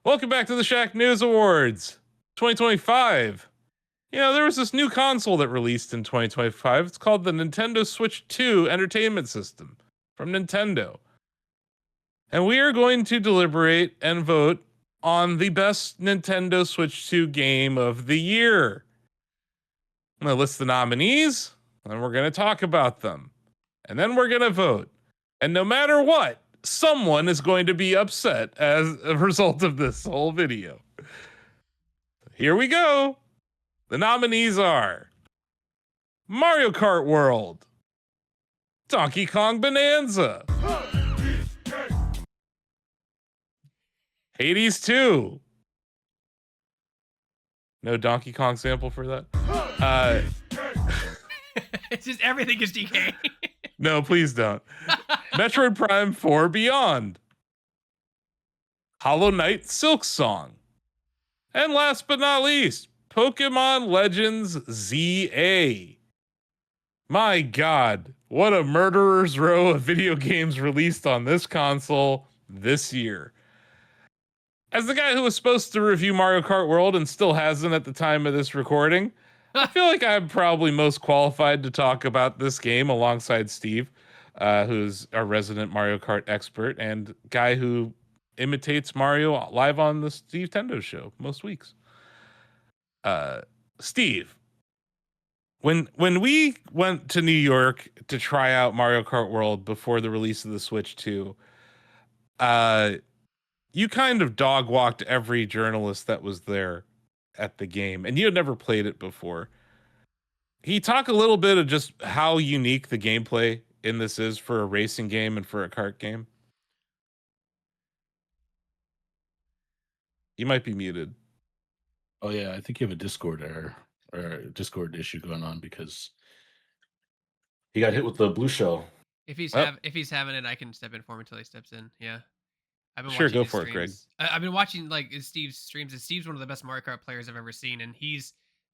Welcome back to the Shacknews Awards 2025. There was this new console that released in 2025. It's called the Nintendo Switch 2 Entertainment System from Nintendo. And we are going to deliberate and vote on the best Nintendo Switch 2 game of the year. I'm going to list the nominees, and we're going to talk about them. And then we're going to vote. And no matter what, someone is going to be upset as a result of this whole video. Here we go. The nominees are Mario Kart World, Donkey Kong Bonanza, Hades 2. No Donkey Kong sample for that? It's just everything is DK. No, please don't. Metroid Prime 4 Beyond, Hollow Knight Silk Song, and last but not least, Pokemon Legends ZA. My God, what a murderer's row of video games released on this console this year. As the guy who was supposed to review Mario Kart World and still hasn't at the time of this recording, I feel like I'm probably most qualified to talk about this game alongside Steve, who's our resident Mario Kart expert and guy who imitates Mario live on the Steve Tendo show most weeks. Steve, when we went to New York to try out Mario Kart World before the release of the Switch 2, you kind of dog walked every journalist that was there at the game, and you had never played it before. Can you talk a little bit of just how unique the gameplay in this is for a racing game and for a kart game? You might be muted. Oh yeah, I think you have a Discord error or a Discord issue going on because he got hit with the blue shell. If he's having it, I can step in for him until he steps in. Yeah, I've been Sure, watching go his for it, Greg. streams. I've been watching like Steve's streams, and Steve's one of the best Mario Kart players I've ever seen. And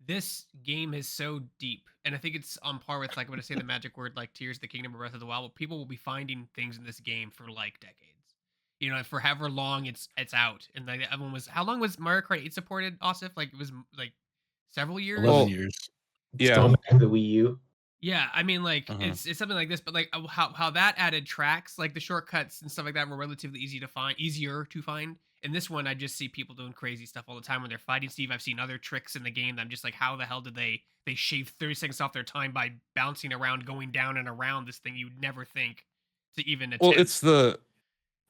this game is so deep, and I think it's on par with, like, I'm gonna say the magic word, like Tears of the Kingdom or Breath of the Wild. People will be finding things in this game for like decades. For however long it's out. And like everyone was, how long was Mario Kart 8 supported, Osif? Like it was like several years. 11 years. Yeah. Still back the Wii U. Yeah, I mean, like it's something like this, but like how that added tracks, like the shortcuts and stuff like that, were relatively easier to find. In this one, I just see people doing crazy stuff all the time when they're fighting Steve. I've seen other tricks in the game that I'm just like, how the hell did they shave 30 seconds off their time by bouncing around, going down and around this thing you'd never think to even attempt. Well,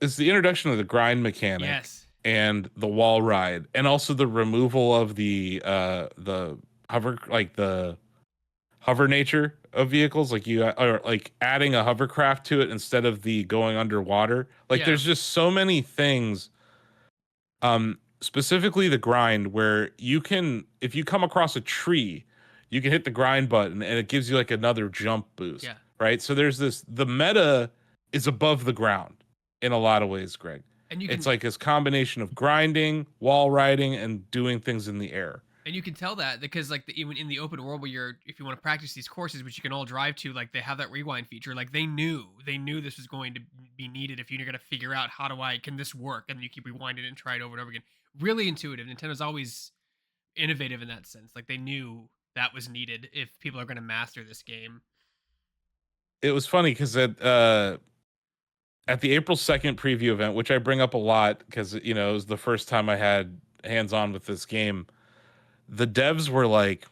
it's the introduction of the grind mechanic. Yes. And the wall ride, and also the removal of the hover nature of vehicles, like or like adding a hovercraft to it instead of the going underwater. Like there's just so many things, specifically the grind, where you can, if you come across a tree, you can hit the grind button and it gives you like another jump boost. Yeah. Right. So there's the meta is above the ground in a lot of ways, Greg. And it's like this combination of grinding, wall riding, and doing things in the air. And you can tell that because, like, even in the open world where if you want to practice these courses, which you can all drive to, like, they have that rewind feature. Like, they knew this was going to be needed if you're going to figure out can this work? And you keep rewinding and try it over and over again. Really intuitive. Nintendo's always innovative in that sense. Like, they knew that was needed if people are going to master this game. It was funny because at the April 2nd preview event, which I bring up a lot because, it was the first time I had hands-on with this game, the devs were like,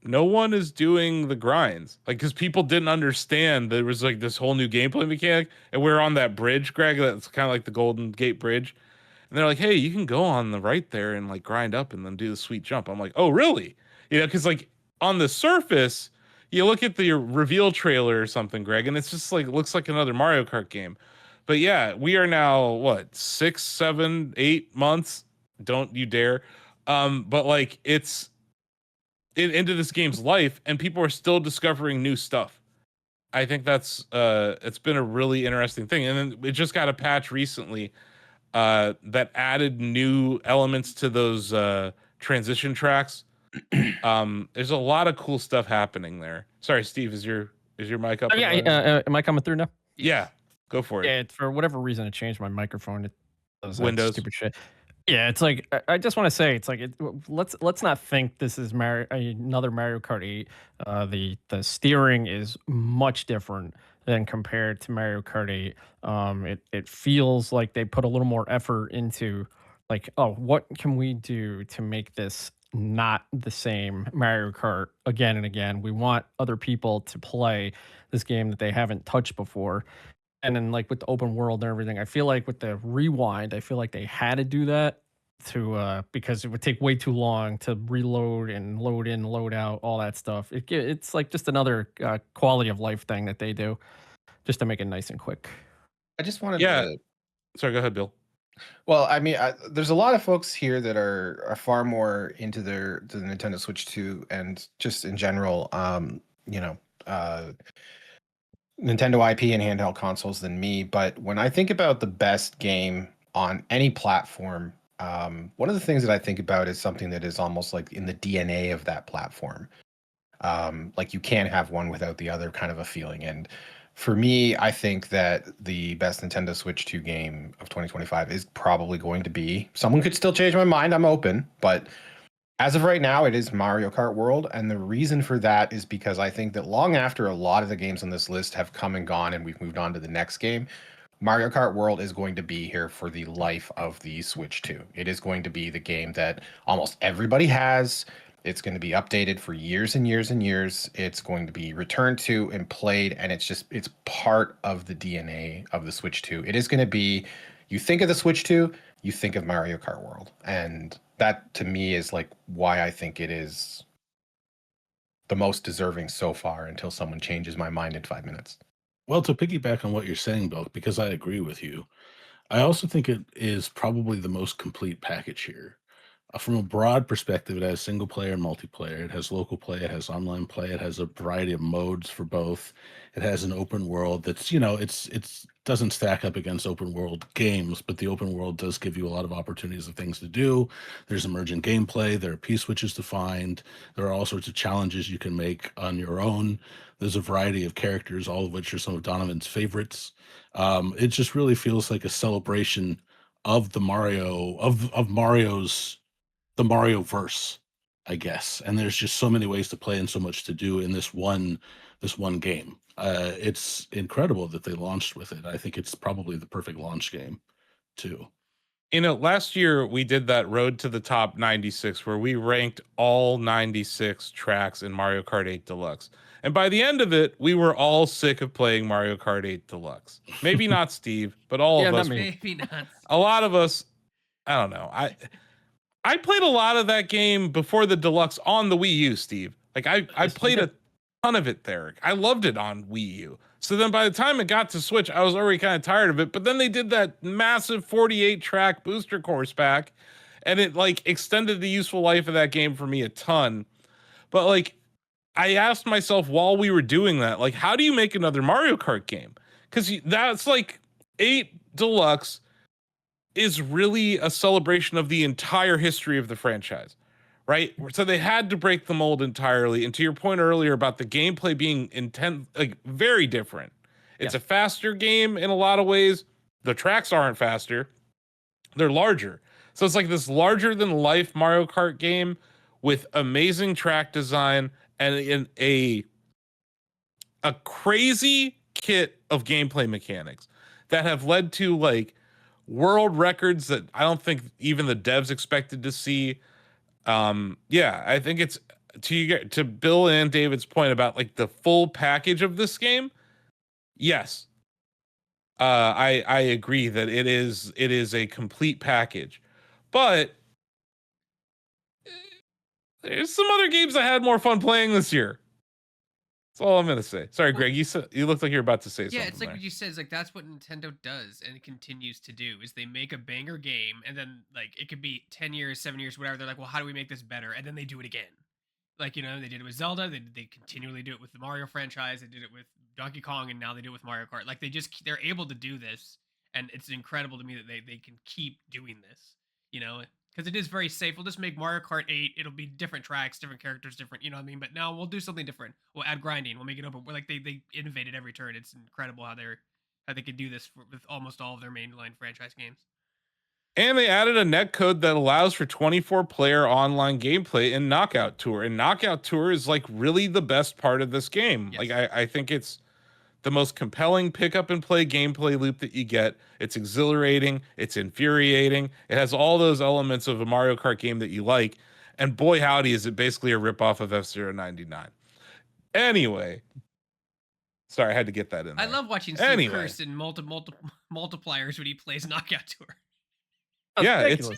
no one is doing the grinds. Like, because people didn't understand there was like this whole new gameplay mechanic. And we were on that bridge, Greg, that's kind of like the Golden Gate Bridge. And they're like, hey, you can go on the right there and like grind up and then do the sweet jump. I'm like, oh, really? Because like on the surface, you look at the reveal trailer or something, Greg, and it's just like, looks like another Mario Kart game. But yeah, we are now, 6, 7, 8 months? Don't you dare. But like it's into this game's life, and people are still discovering new stuff. I think that's it's been a really interesting thing. And then it just got a patch recently that added new elements to those transition tracks. There's a lot of cool stuff happening there. Sorry, Steve, is your mic up? Yeah, am I coming through now? Yeah, go for it. Yeah, for whatever reason, I changed my microphone. that Windows. stupid shit. Yeah, it's like I just want to say it's like let's not think this is another Mario Kart 8. The steering is much different than compared to Mario Kart 8. It feels like they put a little more effort into like, oh, what can we do to make this not the same Mario Kart again and again? We want other people to play this game that they haven't touched before. And then, like, with the open world and everything, I feel like with the rewind, I feel like they had to do that to, because it would take way too long to reload and load in, load out, all that stuff. It's like just another, quality of life thing that they do just to make it nice and quick. I just wanted Yeah. to. Sorry, go ahead, Bill. Well, I mean, there's a lot of folks here that are far more into the Nintendo Switch 2 and just in general, you know, Nintendo IP and handheld consoles than me. But when I think about the best game on any platform, one of the things that I think about is something that is almost like in the DNA of that platform. Like you can't have one without the other kind of a feeling. And for me, I think that the best Nintendo Switch 2 game of 2025 is probably going to be, someone could still change my mind, I'm open, but as of right now, it is Mario Kart World. And the reason for that is because I think that long after a lot of the games on this list have come and gone and we've moved on to the next game, Mario Kart World is going to be here for the life of the Switch 2. It is going to be the game that almost everybody has. It's going to be updated for years and years and years. It's going to be returned to and played, and it's part of the DNA of the Switch 2. It is going to be, you think of the Switch 2, you think of Mario Kart World. And that to me is like why I think it is the most deserving so far until someone changes my mind in 5 minutes. Well, to piggyback on what you're saying, Bill, because I agree with you, I also think it is probably the most complete package here. From a broad perspective, it has single player and multiplayer. It has local play. It has online play. It has a variety of modes for both. It has an open world that's, it's doesn't stack up against open world games, but the open world does give you a lot of opportunities of things to do. There's emergent gameplay. There are P switches to find. There are all sorts of challenges you can make on your own. There's a variety of characters, all of which are some of Donovan's favorites. It just really feels like a celebration of the Mario's the Mario verse, I guess. And there's just so many ways to play and so much to do in this one game. It's incredible that they launched with it. I think it's probably the perfect launch game too. Last year we did that Road to the Top 96 where we ranked all 96 tracks in Mario Kart 8 Deluxe. And by the end of it, we were all sick of playing Mario Kart 8 Deluxe. Maybe not Steve, but all Yeah, of not us. me. Maybe not. A lot of us, I don't know. I played a lot of that game before the Deluxe on the Wii U, Steve. Like I played a ton of it there. I loved it on Wii U. So then by the time it got to Switch, I was already kind of tired of it. But then they did that massive 48 track booster course pack, and it like extended the useful life of that game for me a ton. But like I asked myself while we were doing that, like, how do you make another Mario Kart game? Because that's like 8 Deluxe is really a celebration of the entire history of the franchise, right? So they had to break the mold entirely. And to your point earlier about the gameplay being intense, like very different. It's a faster game in a lot of ways. The tracks aren't faster, they're larger. So it's like this larger than life Mario Kart game with amazing track design and in a crazy kit of gameplay mechanics that have led to like world records that I don't think even the devs expected to see. Yeah, I think it's to Bill and David's point about like the full package of this game. Yes, I agree that it is a complete package, but there's some other games I had more fun playing this year. That's all I'm gonna say. Sorry, Greg. You looked like you're about to say something. Yeah, it's like there. what you said. It's like that's what Nintendo does and it continues to do is they make a banger game and then like it could be 10 years, 7 years, whatever. They're like, well, how do we make this better? And then they do it again. Like, they did it with Zelda. They continually do it with the Mario franchise. They did it with Donkey Kong, and now they do it with Mario Kart. Like, they're able to do this, and it's incredible to me that they can keep doing this. Because it is very safe. We'll just make Mario Kart 8. It'll be different tracks, different characters, different. You know what I mean? But now we'll do something different. We'll add grinding. We'll make it open. We're like they innovated every turn. It's incredible how they could do this with almost all of their mainline franchise games. And they added a netcode that allows for 24-player online gameplay in Knockout Tour. And Knockout Tour is like really the best part of this game. Yes. Like I think it's the most compelling pick up and play gameplay loop that you get. It's exhilarating, it's infuriating. It has all those elements of a Mario Kart game that you like. And boy howdy is it basically a ripoff of F-Zero 99. Anyway, sorry, I had to get that in there. I love watching Steve curse in multipliers when he plays Knockout Tour. That's Yeah, ridiculous.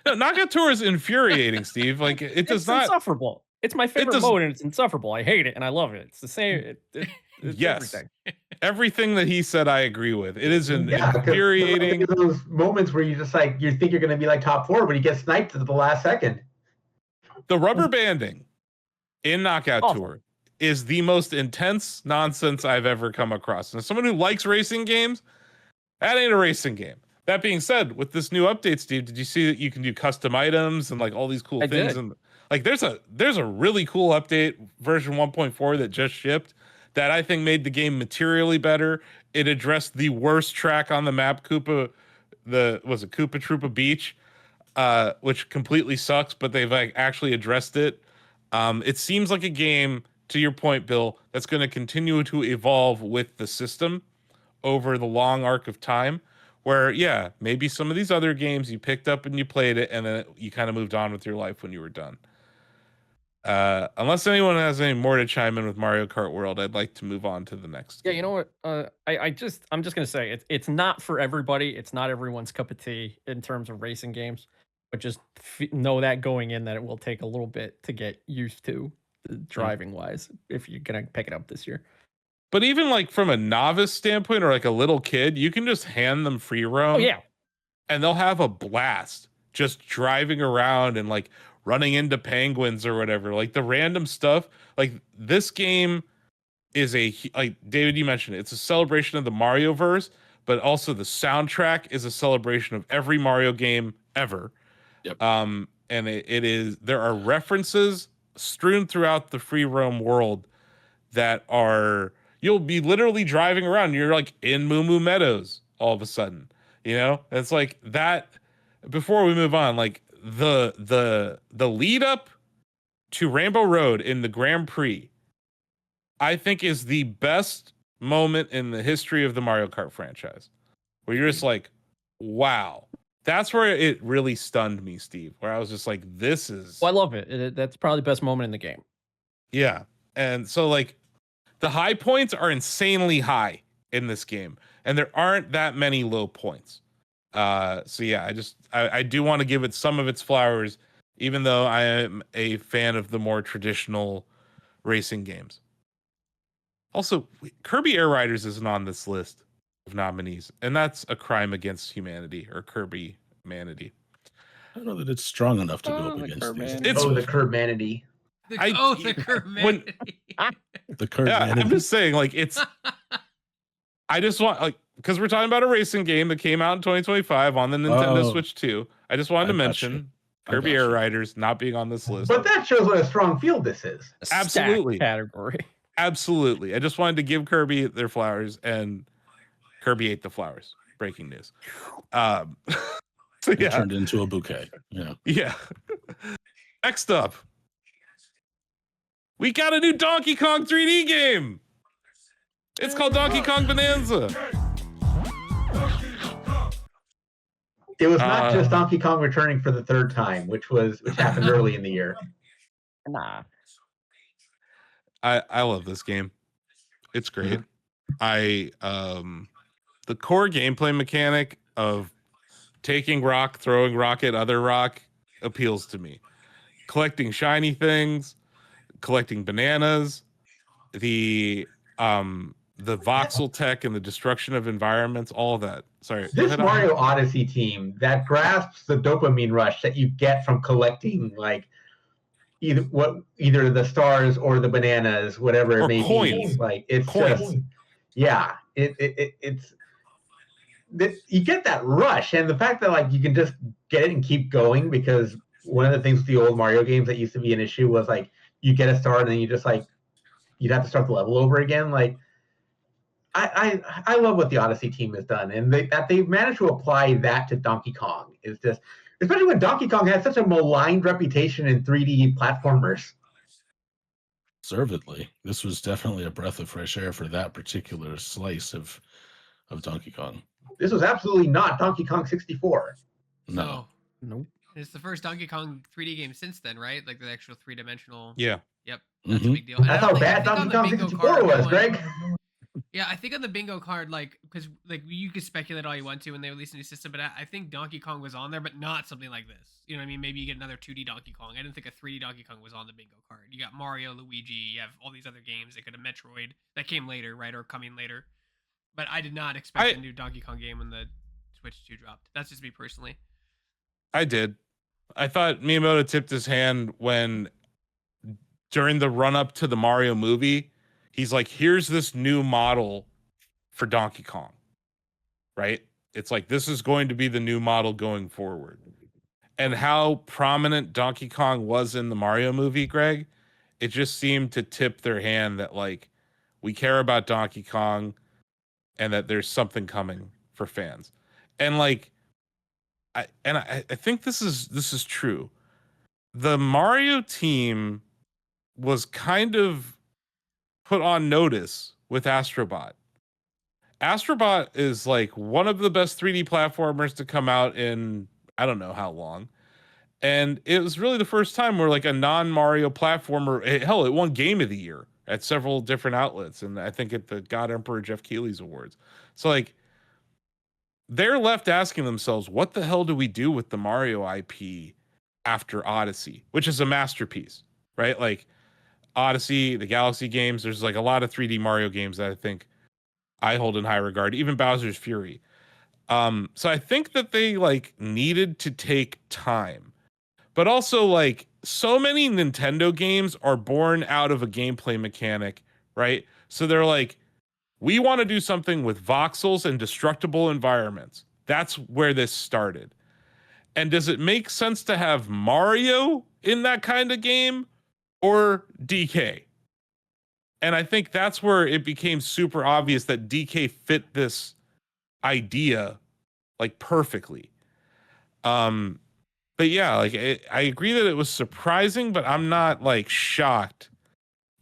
no, Knockout Tour is infuriating, Steve. Like it does It's not. insufferable. It's my favorite mode, and it's insufferable. I hate it, and I love it. It's the same. It's Yes. everything. Everything that he said, I agree with. It is an 'cause infuriating. those moments where you just like you think you're going to be like top 4, but you get sniped at the last second. The rubber banding in Knockout Awful. Tour is the most intense nonsense I've ever come across. And as someone who likes racing games, that ain't a racing game. That being said, with this new update, Steve, did you see that you can do custom items and like all these cool things? did. And like there's a really cool update, version 1.4 that just shipped, that I think made the game materially better. It addressed the worst track on the map, Koopa Troopa Beach, which completely sucks, but they've like actually addressed it. It seems like a game, to your point, Bill, that's going to continue to evolve with the system over the long arc of time. Where, yeah, maybe some of these other games you picked up and you played it, and then you kind of moved on with your life when you were done. Unless anyone has any more to chime in with Mario Kart World, I'd like to move on to the next Yeah, game. you know what? I'm just gonna say it's not for everybody. It's not everyone's cup of tea in terms of racing games, but just know that going in that it will take a little bit to get used to driving wise if you're gonna pick it up this year. But even like from a novice standpoint or like a little kid, you can just hand them free roam. Oh yeah, And they'll have a blast just driving around and like running into penguins or whatever. Like the random stuff. Like this game is like David, you mentioned it, it's a celebration of the Marioverse, but also the soundtrack is a celebration of every Mario game ever. Yep. And it is, there are references strewn throughout the free roam world that are, you'll be literally driving around and you're like in Moo Moo Meadows all of a sudden, you know? It's like that. Before we move on, like the lead up to Rainbow Road in the Grand Prix, I think is the best moment in the history of the Mario Kart franchise, where you're just like, wow. That's where it really stunned me, Steve, where I was just like, this is... well, I love it. That's probably the best moment in the game. Yeah. And so like the high points are insanely high in this game, and there aren't that many low points. So yeah, I do want to give it some of its flowers, even though I am a fan of the more traditional racing games. Also, Kirby Air Riders isn't on this list of nominees, and that's a crime against humanity, or Kirby manity. I don't know that it's strong enough to go up against these. It's- the Curb-manity. The when- Curb-manity. The current Yeah, I'm just saying, like, it's... I just want, like, because we're talking about a racing game that came out in 2025 on the Nintendo Oh. Switch 2. I just wanted to I got mention you. I Kirby got Air you. Riders not being on this list. But that shows what a strong field this is. A stacked Absolutely. category. Absolutely. I just wanted to give Kirby their flowers, and Kirby ate the flowers. Breaking news. So It yeah. turned into a bouquet. Yeah. Yeah. Next up, we got a new Donkey Kong 3D game. It's called Donkey Kong Bonanza. It was not just Donkey Kong returning for the third time, which happened early in the year. Nah. I love this game. It's great. The core gameplay mechanic of taking rock, throwing rock at other rock appeals to me. Collecting shiny things, collecting bananas, the voxel tech and the destruction of environments, all of that. Sorry. go This ahead, Mario Odyssey team that grasps the dopamine rush that you get from collecting like either the stars or the bananas, whatever Or it may coins. be. Like it's Coins. just it's you get that rush, and the fact that like you can just get it and keep going, because one of the things with the old Mario games that used to be an issue was like you get a star and then you just like you'd have to start the level over again. Like I love what the Odyssey team has done, and that they've managed to apply that to Donkey Kong is just, especially when Donkey Kong has such a maligned reputation in 3D platformers. Deservedly, this was definitely a breath of fresh air for that particular slice of Donkey Kong. This was absolutely not Donkey Kong 64. No. Nope. It's the first Donkey Kong 3D game since then, right? Like the actual three-dimensional. Yeah. Yep. That's a big deal. That's how bad Donkey Kong 64 was, Greg. Yeah, I think on the bingo card, like, because like you could speculate all you want to when they release a new system, but I think Donkey Kong was on there, but not something like this. You know what I mean? Maybe you get another 2D Donkey Kong. I didn't think a 3D Donkey Kong was on the bingo card. You got Mario, Luigi, you have all these other games. They could have Metroid that came later, right, or coming later. But I did not expect a new Donkey Kong game when the Switch 2 dropped. That's just me personally. I did. I thought Miyamoto tipped his hand when, during the run up to the Mario movie, he's like, here's this new model for Donkey Kong, right? It's like, this is going to be the new model going forward. And how prominent Donkey Kong was in the Mario movie, Greg, it just seemed to tip their hand that, like, we care about Donkey Kong and that there's something coming for fans. And like, I think this is true. The Mario team was kind of put on notice with Astrobot. Astrobot is like one of the best 3D platformers to come out in I don't know how long. And it was really the first time where like a non-Mario platformer, hell, it won Game of the Year at several different outlets, and I think at the God Emperor Jeff Keighley's awards. So like, they're left asking themselves, what the hell do we do with the Mario IP after Odyssey, which is a masterpiece, right? Like Odyssey, the Galaxy games, there's like a lot of 3D Mario games that I think I hold in high regard, even Bowser's Fury. So I think that they like needed to take time, but also like so many Nintendo games are born out of a gameplay mechanic, right? So they're like, we want to do something with voxels and destructible environments. That's where this started. And does it make sense to have Mario in that kind of game or DK? And I think that's where it became super obvious that DK fit this idea like perfectly. But yeah, like I agree that it was surprising, but I'm not like shocked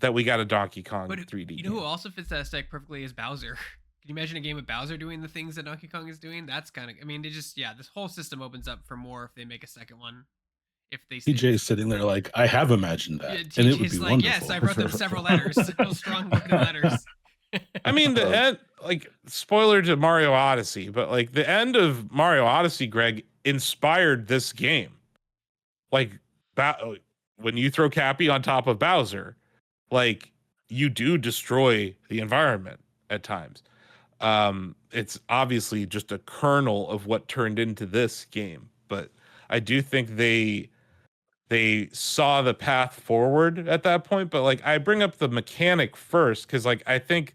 that we got a Donkey Kong 3D. You know who also fits that aesthetic perfectly is Bowser. Can you imagine a game with Bowser doing the things that Donkey Kong is doing? That's kind of, I mean, this whole system opens up for more if they make a second one. If they TJ's sitting there like, I have imagined that, yeah, and it would be like, wonderful. yes, I wrote them several letters, several strong-worded letters. I mean, the end, like, spoiler to Mario Odyssey, but like the end of Mario Odyssey, Greg, inspired this game. Like, when you throw Cappy on top of Bowser, like, you do destroy the environment at times. It's obviously just a kernel of what turned into this game, but I do think they saw the path forward at that point. But like, I bring up the mechanic first because like I think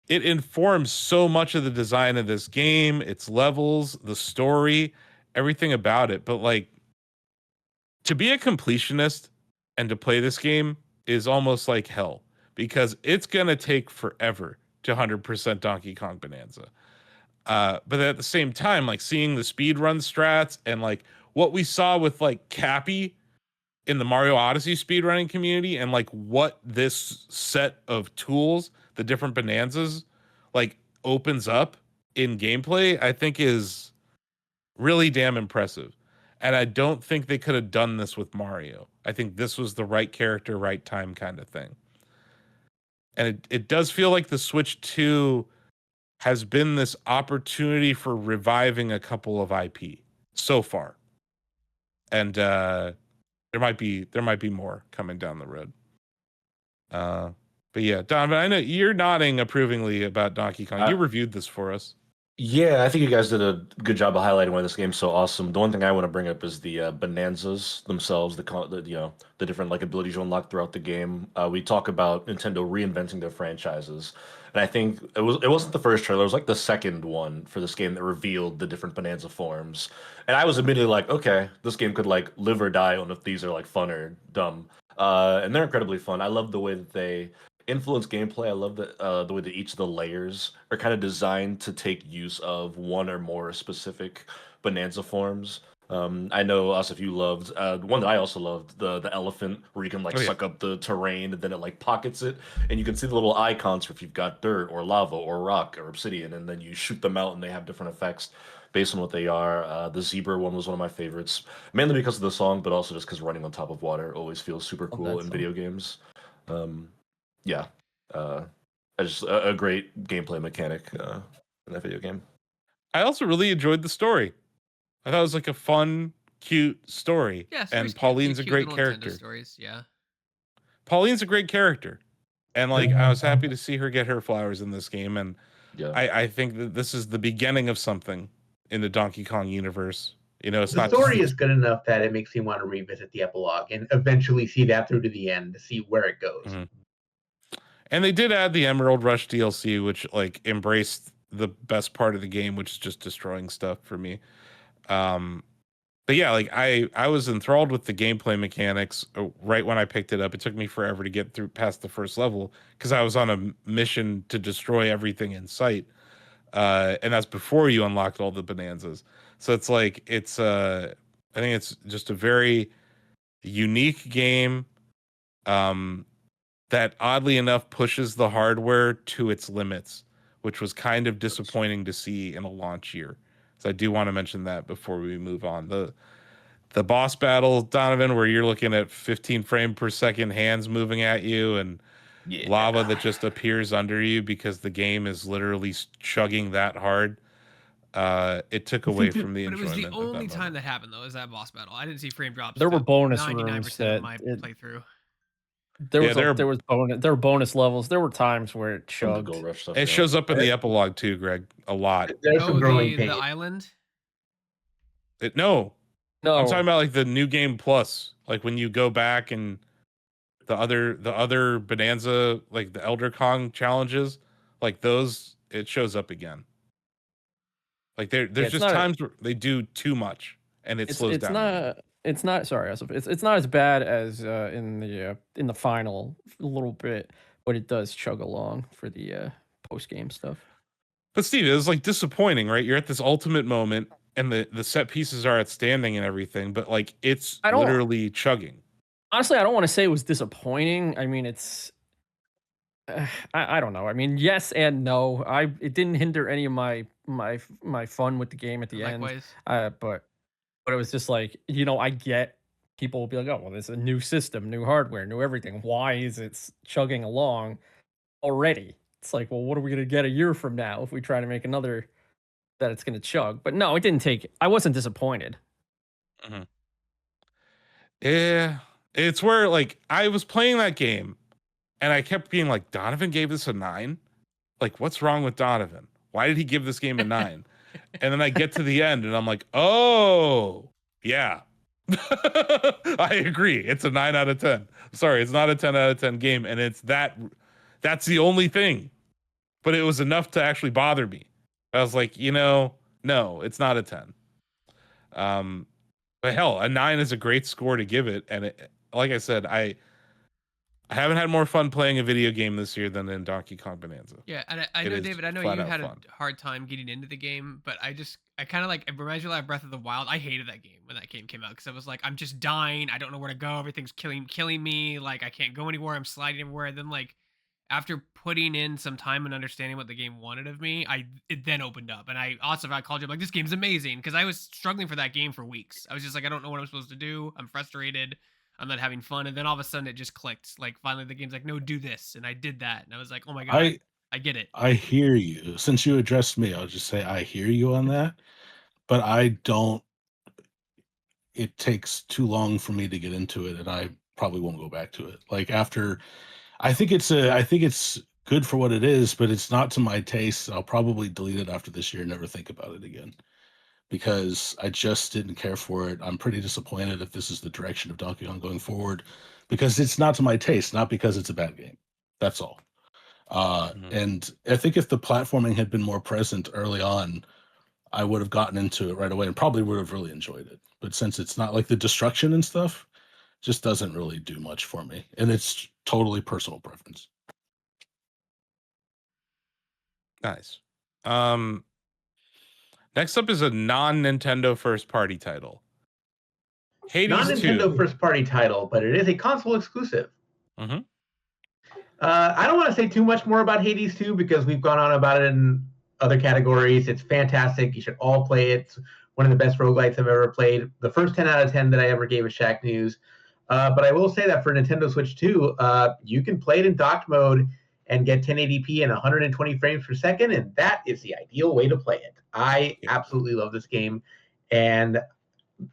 it informs so much of the design of this game, its levels, the story, everything about it. But like, to be a completionist and to play this game is almost like hell because it's gonna take forever to 100% Donkey Kong Bonanza. But at the same time, like seeing the speedrun strats and like what we saw with like Cappy in the Mario Odyssey speedrunning community and like what this set of tools, the different Bonanzas, like opens up in gameplay, I think is really damn impressive. And I don't think they could have done this with Mario. I think this was the right character, right time kind of thing. And it does feel like the Switch 2 has been this opportunity for reviving a couple of IP so far. And there might be more coming down the road. But yeah, Donovan, I know you're nodding approvingly about Donkey Kong. You reviewed this for us. Yeah, I think you guys did a good job of highlighting why this game's so awesome. The one thing I want to bring up is the bonanzas themselves, the different like abilities you unlock throughout the game. We talk about Nintendo reinventing their franchises, and I think it wasn't the first trailer; it was like the second one for this game that revealed the different bonanza forms. And I was immediately like, okay, this game could like live or die on if these are like fun or dumb. And they're incredibly fun. I love the way that they influence gameplay. I love that the way that each of the layers are kind of designed to take use of one or more specific Bonanza forms. I know, Asif, you loved one that I also loved, the elephant, where you can like Oh, yeah. suck up the terrain and then it like pockets it, and you can see the little icons for if you've got dirt or lava or rock or obsidian, and then you shoot them out and they have different effects based on what they are. The zebra one was one of my favorites, mainly because of the song, but also just because running on top of water always feels super Love cool that in song. video games. Yeah, just a great gameplay mechanic in that video game. I also really enjoyed the story. I thought it was like a fun, cute story. Yeah, story's And cute. Pauline's a Cute great little Nintendo character. stories. Yeah. Pauline's a great character. And like I was happy to see her get her flowers in this game. And Yeah, I think that this is the beginning of something in the Donkey Kong universe. You know, it's The not story just is good enough that it makes me want to revisit the epilogue and eventually see that through to the end to see where it goes. Mhm. And they did add the Emerald Rush DLC, which like embraced the best part of the game, which is just destroying stuff for me. But yeah, like I was enthralled with the gameplay mechanics right when I picked it up. It took me forever to get through past the first level because I was on a mission to destroy everything in sight. And that's before you unlocked all the bonanzas. So it's like I think it's just a very unique game. That oddly enough pushes the hardware to its limits, which was kind of disappointing to see in a launch year. So I do want to mention that before we move on. The boss battle, Donovan, where you're looking at 15 frame per second hands moving at you and lava that just appears under you because the game is literally chugging that hard. It took away from the But it was enjoyment. the only time that happened though, is that boss battle. I didn't see frame drops. There were bonus 99% rooms of that my playthrough. there Yeah, was there are- there was bonus there were bonus levels. There were times where it from the chugged. Go Rush stuff. It yeah. shows up in the epilogue too, Greg, a lot. There's some growing the pains. island. No, No, I'm talking about like the new game plus, like when you go back and the other Bonanza, like the Elder Kong challenges, like those, it shows up again. Like there's it's just not- times where they do too much and it slows it's down. not it's not sorry, Asif. It's not as bad as in the final a little bit, but it does chug along for the post game stuff. But Steve, it was like disappointing, right? You're at this ultimate moment and the set pieces are outstanding and everything, but like it's I don't- literally chugging. Honestly, I don't want to say it was disappointing. I mean, it's I don't know. I mean, yes and no. It didn't hinder any of my fun with the game at the end. Likewise. But it was just like, you know, I get people will be like, oh, well, there's a new system, new hardware, new everything. Why is it chugging along already? It's like, well, what are we gonna get a year from now if we try to make another that it's gonna chug? But no, it didn't take. I wasn't disappointed. Yeah. It's where like I was playing that game and I kept being like, Donovan gave this a 9? Like, what's wrong with Donovan? Why did he give this game a 9? And then I get to the end and I'm like, oh, yeah. I agree. It's a 9 out of 10. Sorry, it's not a 10 out of 10 game. And that's the only thing. But it was enough to actually bother me. I was like, no, it's not a 10. But hell, a 9 is a great score to give it. And like I said, I haven't had more fun playing a video game this year than in Donkey Kong Bonanza. Yeah, and I It know, is David, I know flat you out had fun. a hard time getting into the game, but I kind of like, it reminds me of like Breath of the Wild. I hated that game when that game came out because I was like, I'm just dying. I don't know where to go. Everything's killing me. Like, I can't go anywhere. I'm sliding everywhere. And then, like, after putting in some time and understanding what the game wanted of me, it then opened up. And I called you, I'm like, this game's amazing, because I was struggling for that game for weeks. I was just like, I don't know what I'm supposed to do. I'm frustrated. I'm not having fun. And then all of a sudden it just clicked. Like, finally the game's like, no, do this. And I did that. And I was like, oh my God, I get it. I hear you. Since you addressed me, I'll just say I hear you on that. But I don't. It takes too long for me to get into it, and I probably won't go back to it. Like after, I think it's good for what it is, but it's not to my taste. I'll probably delete it after this year and never think about it again, because I just didn't care for it. I'm pretty disappointed if this is the direction of Donkey Kong going forward, because it's not to my taste, not because it's a bad game. That's all. And I think if the platforming had been more present early on, I would have gotten into it right away and probably would have really enjoyed it. But since it's not, like the destruction and stuff just doesn't really do much for me. And it's totally personal preference. Nice. Next up is a non-Nintendo first-party title. Hades Non-Nintendo 2. first-party title, but it is a console exclusive. Mm-hmm. I don't want to say too much more about Hades 2 because we've gone on about it in other categories. It's fantastic. You should all play it. It's one of the best roguelites I've ever played. The first 10 out of 10 that I ever gave a Shacknews. But I will say that for Nintendo Switch 2, you can play it in docked mode and get 1080p and 120 frames per second, and that is the ideal way to play it. I absolutely love this game, and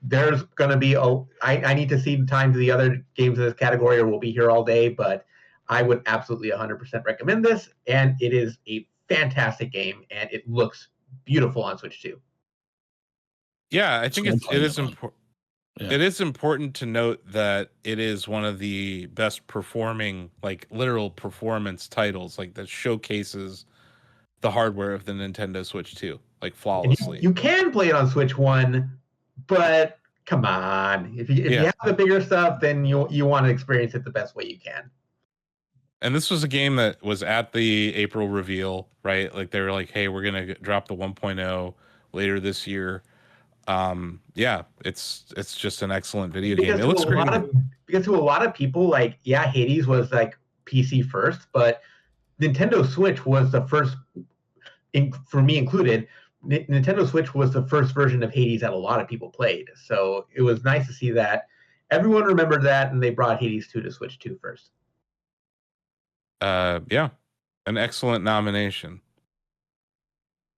there's going to be I need to see time to the other games in this category or we'll be here all day, but I would absolutely 100% recommend this, and it is a fantastic game, and it looks beautiful on Switch 2. Yeah, I think it is important. Yeah. It is important to note that it is one of the best performing, like literal performance titles, like that showcases the hardware of the Nintendo Switch 2, like flawlessly. You can play it on Switch 1, but come on. If you have the bigger stuff, then you want to experience it the best way you can. And this was a game that was at the April reveal, right? Like they were like, hey, we're going to drop the 1.0 later this year. Yeah, it's just an excellent video game. It looks great. Because to a lot of people, like, yeah, Hades was like PC first, but Nintendo Switch was the first, for me included, Nintendo Switch was the first version of Hades that a lot of people played. So it was nice to see that everyone remembered that, and they brought Hades 2 to Switch 2 first. Yeah, an excellent nomination.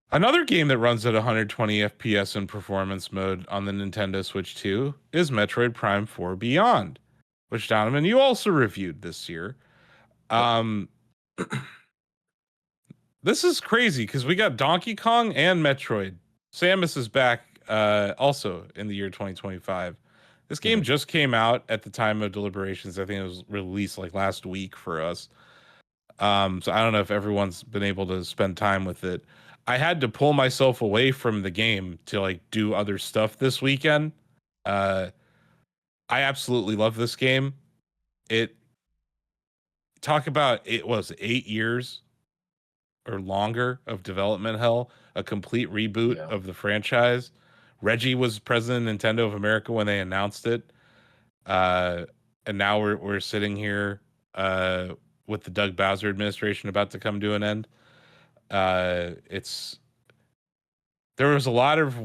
Another game that runs at 120 FPS in performance mode on the Nintendo Switch 2 is Metroid Prime 4 Beyond, which Donovan, you also reviewed this year. This is crazy because we got Donkey Kong and Metroid. Samus is back also in the year 2025. This game just came out at the time of deliberations. I think it was released like last week for us. So I don't know if everyone's been able to spend time with it. I had to pull myself away from the game to like do other stuff this weekend. I absolutely love this game. Talk about it was 8 years or longer of development hell, a complete reboot of the franchise. Reggie was president of Nintendo of America when they announced it. And now we're sitting here with the Doug Bowser administration about to come to an end. There was a lot of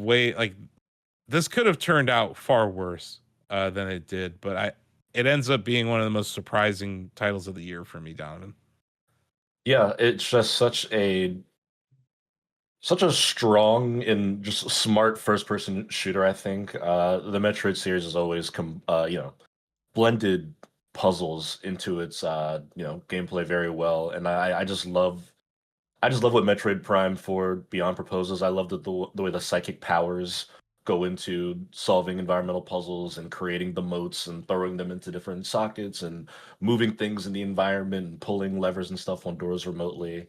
this could have turned out far worse than it did, but it ends up being one of the most surprising titles of the year for me, Donovan. Yeah, it's just such a strong and just smart first-person shooter. I think the Metroid series has always blended puzzles into its gameplay very well, and I just love what Metroid Prime 4 Beyond proposes. I love the way the psychic powers go into solving environmental puzzles and creating the moats and throwing them into different sockets and moving things in the environment and pulling levers and stuff on doors remotely.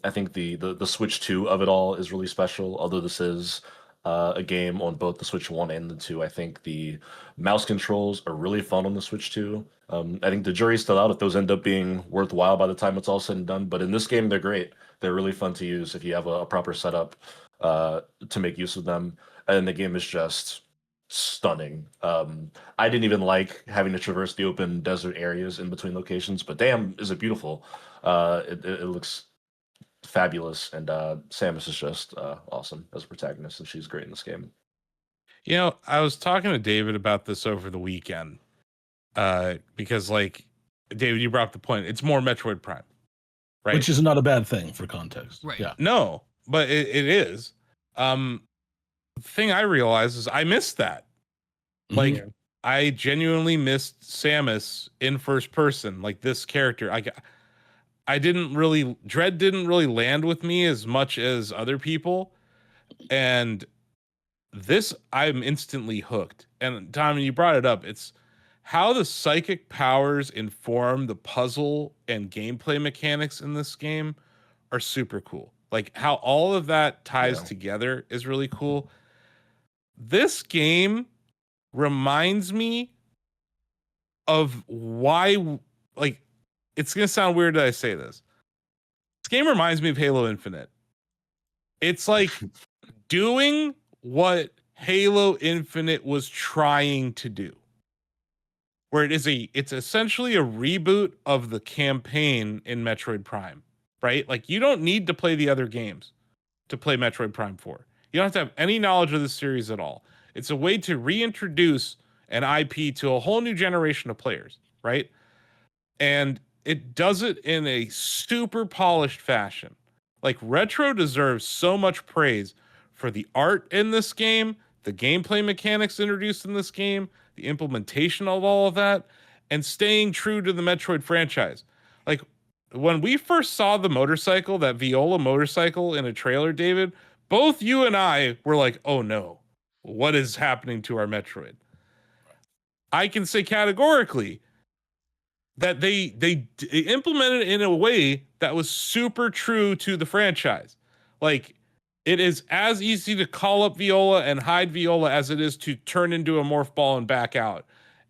I think the Switch 2 of it all is really special, although this is a game on both the Switch 1 and the 2. I think the mouse controls are really fun on the Switch 2. I think the jury's still out if those end up being worthwhile by the time it's all said and done, but in this game, they're great. They're really fun to use if you have a proper setup to make use of them. And the game is just stunning. I didn't even like having to traverse the open desert areas in between locations, but damn, is it beautiful. It looks fabulous, and Samus is just awesome as a protagonist, and she's great in this game. You know, I was talking to David about this over the weekend because, like, David, you brought up the point. It's more Metroid Prime, right? Which is not a bad thing for context. Right. Yeah. No, but it is. The thing I realized is I missed that. Like, I genuinely missed Samus in first person, like this character. Dread didn't really land with me as much as other people. And this, I'm instantly hooked. And Tom, you brought it up. It's how the psychic powers inform the puzzle and gameplay mechanics in this game are super cool. Like how all of that ties together is really cool. This game reminds me of why, like, it's going to sound weird that I say this. This game reminds me of Halo Infinite. It's like doing what Halo Infinite was trying to do. Where it's essentially a reboot of the campaign in Metroid Prime, right? Like you don't need to play the other games to play Metroid Prime 4. You don't have to have any knowledge of the series at all. It's a way to reintroduce an IP to a whole new generation of players, right? And it does it in a super polished fashion. Like Retro deserves so much praise for the art in this game, the gameplay mechanics introduced in this game, the implementation of all of that, and staying true to the Metroid franchise. Like when we first saw the motorcycle, that Viola motorcycle in a trailer, David, both you and I were like, oh no, what is happening to our Metroid? I can say categorically that they implemented it in a way that was super true to the franchise. Like it is as easy to call up Viola and hide Viola as it is to turn into a morph ball and back out.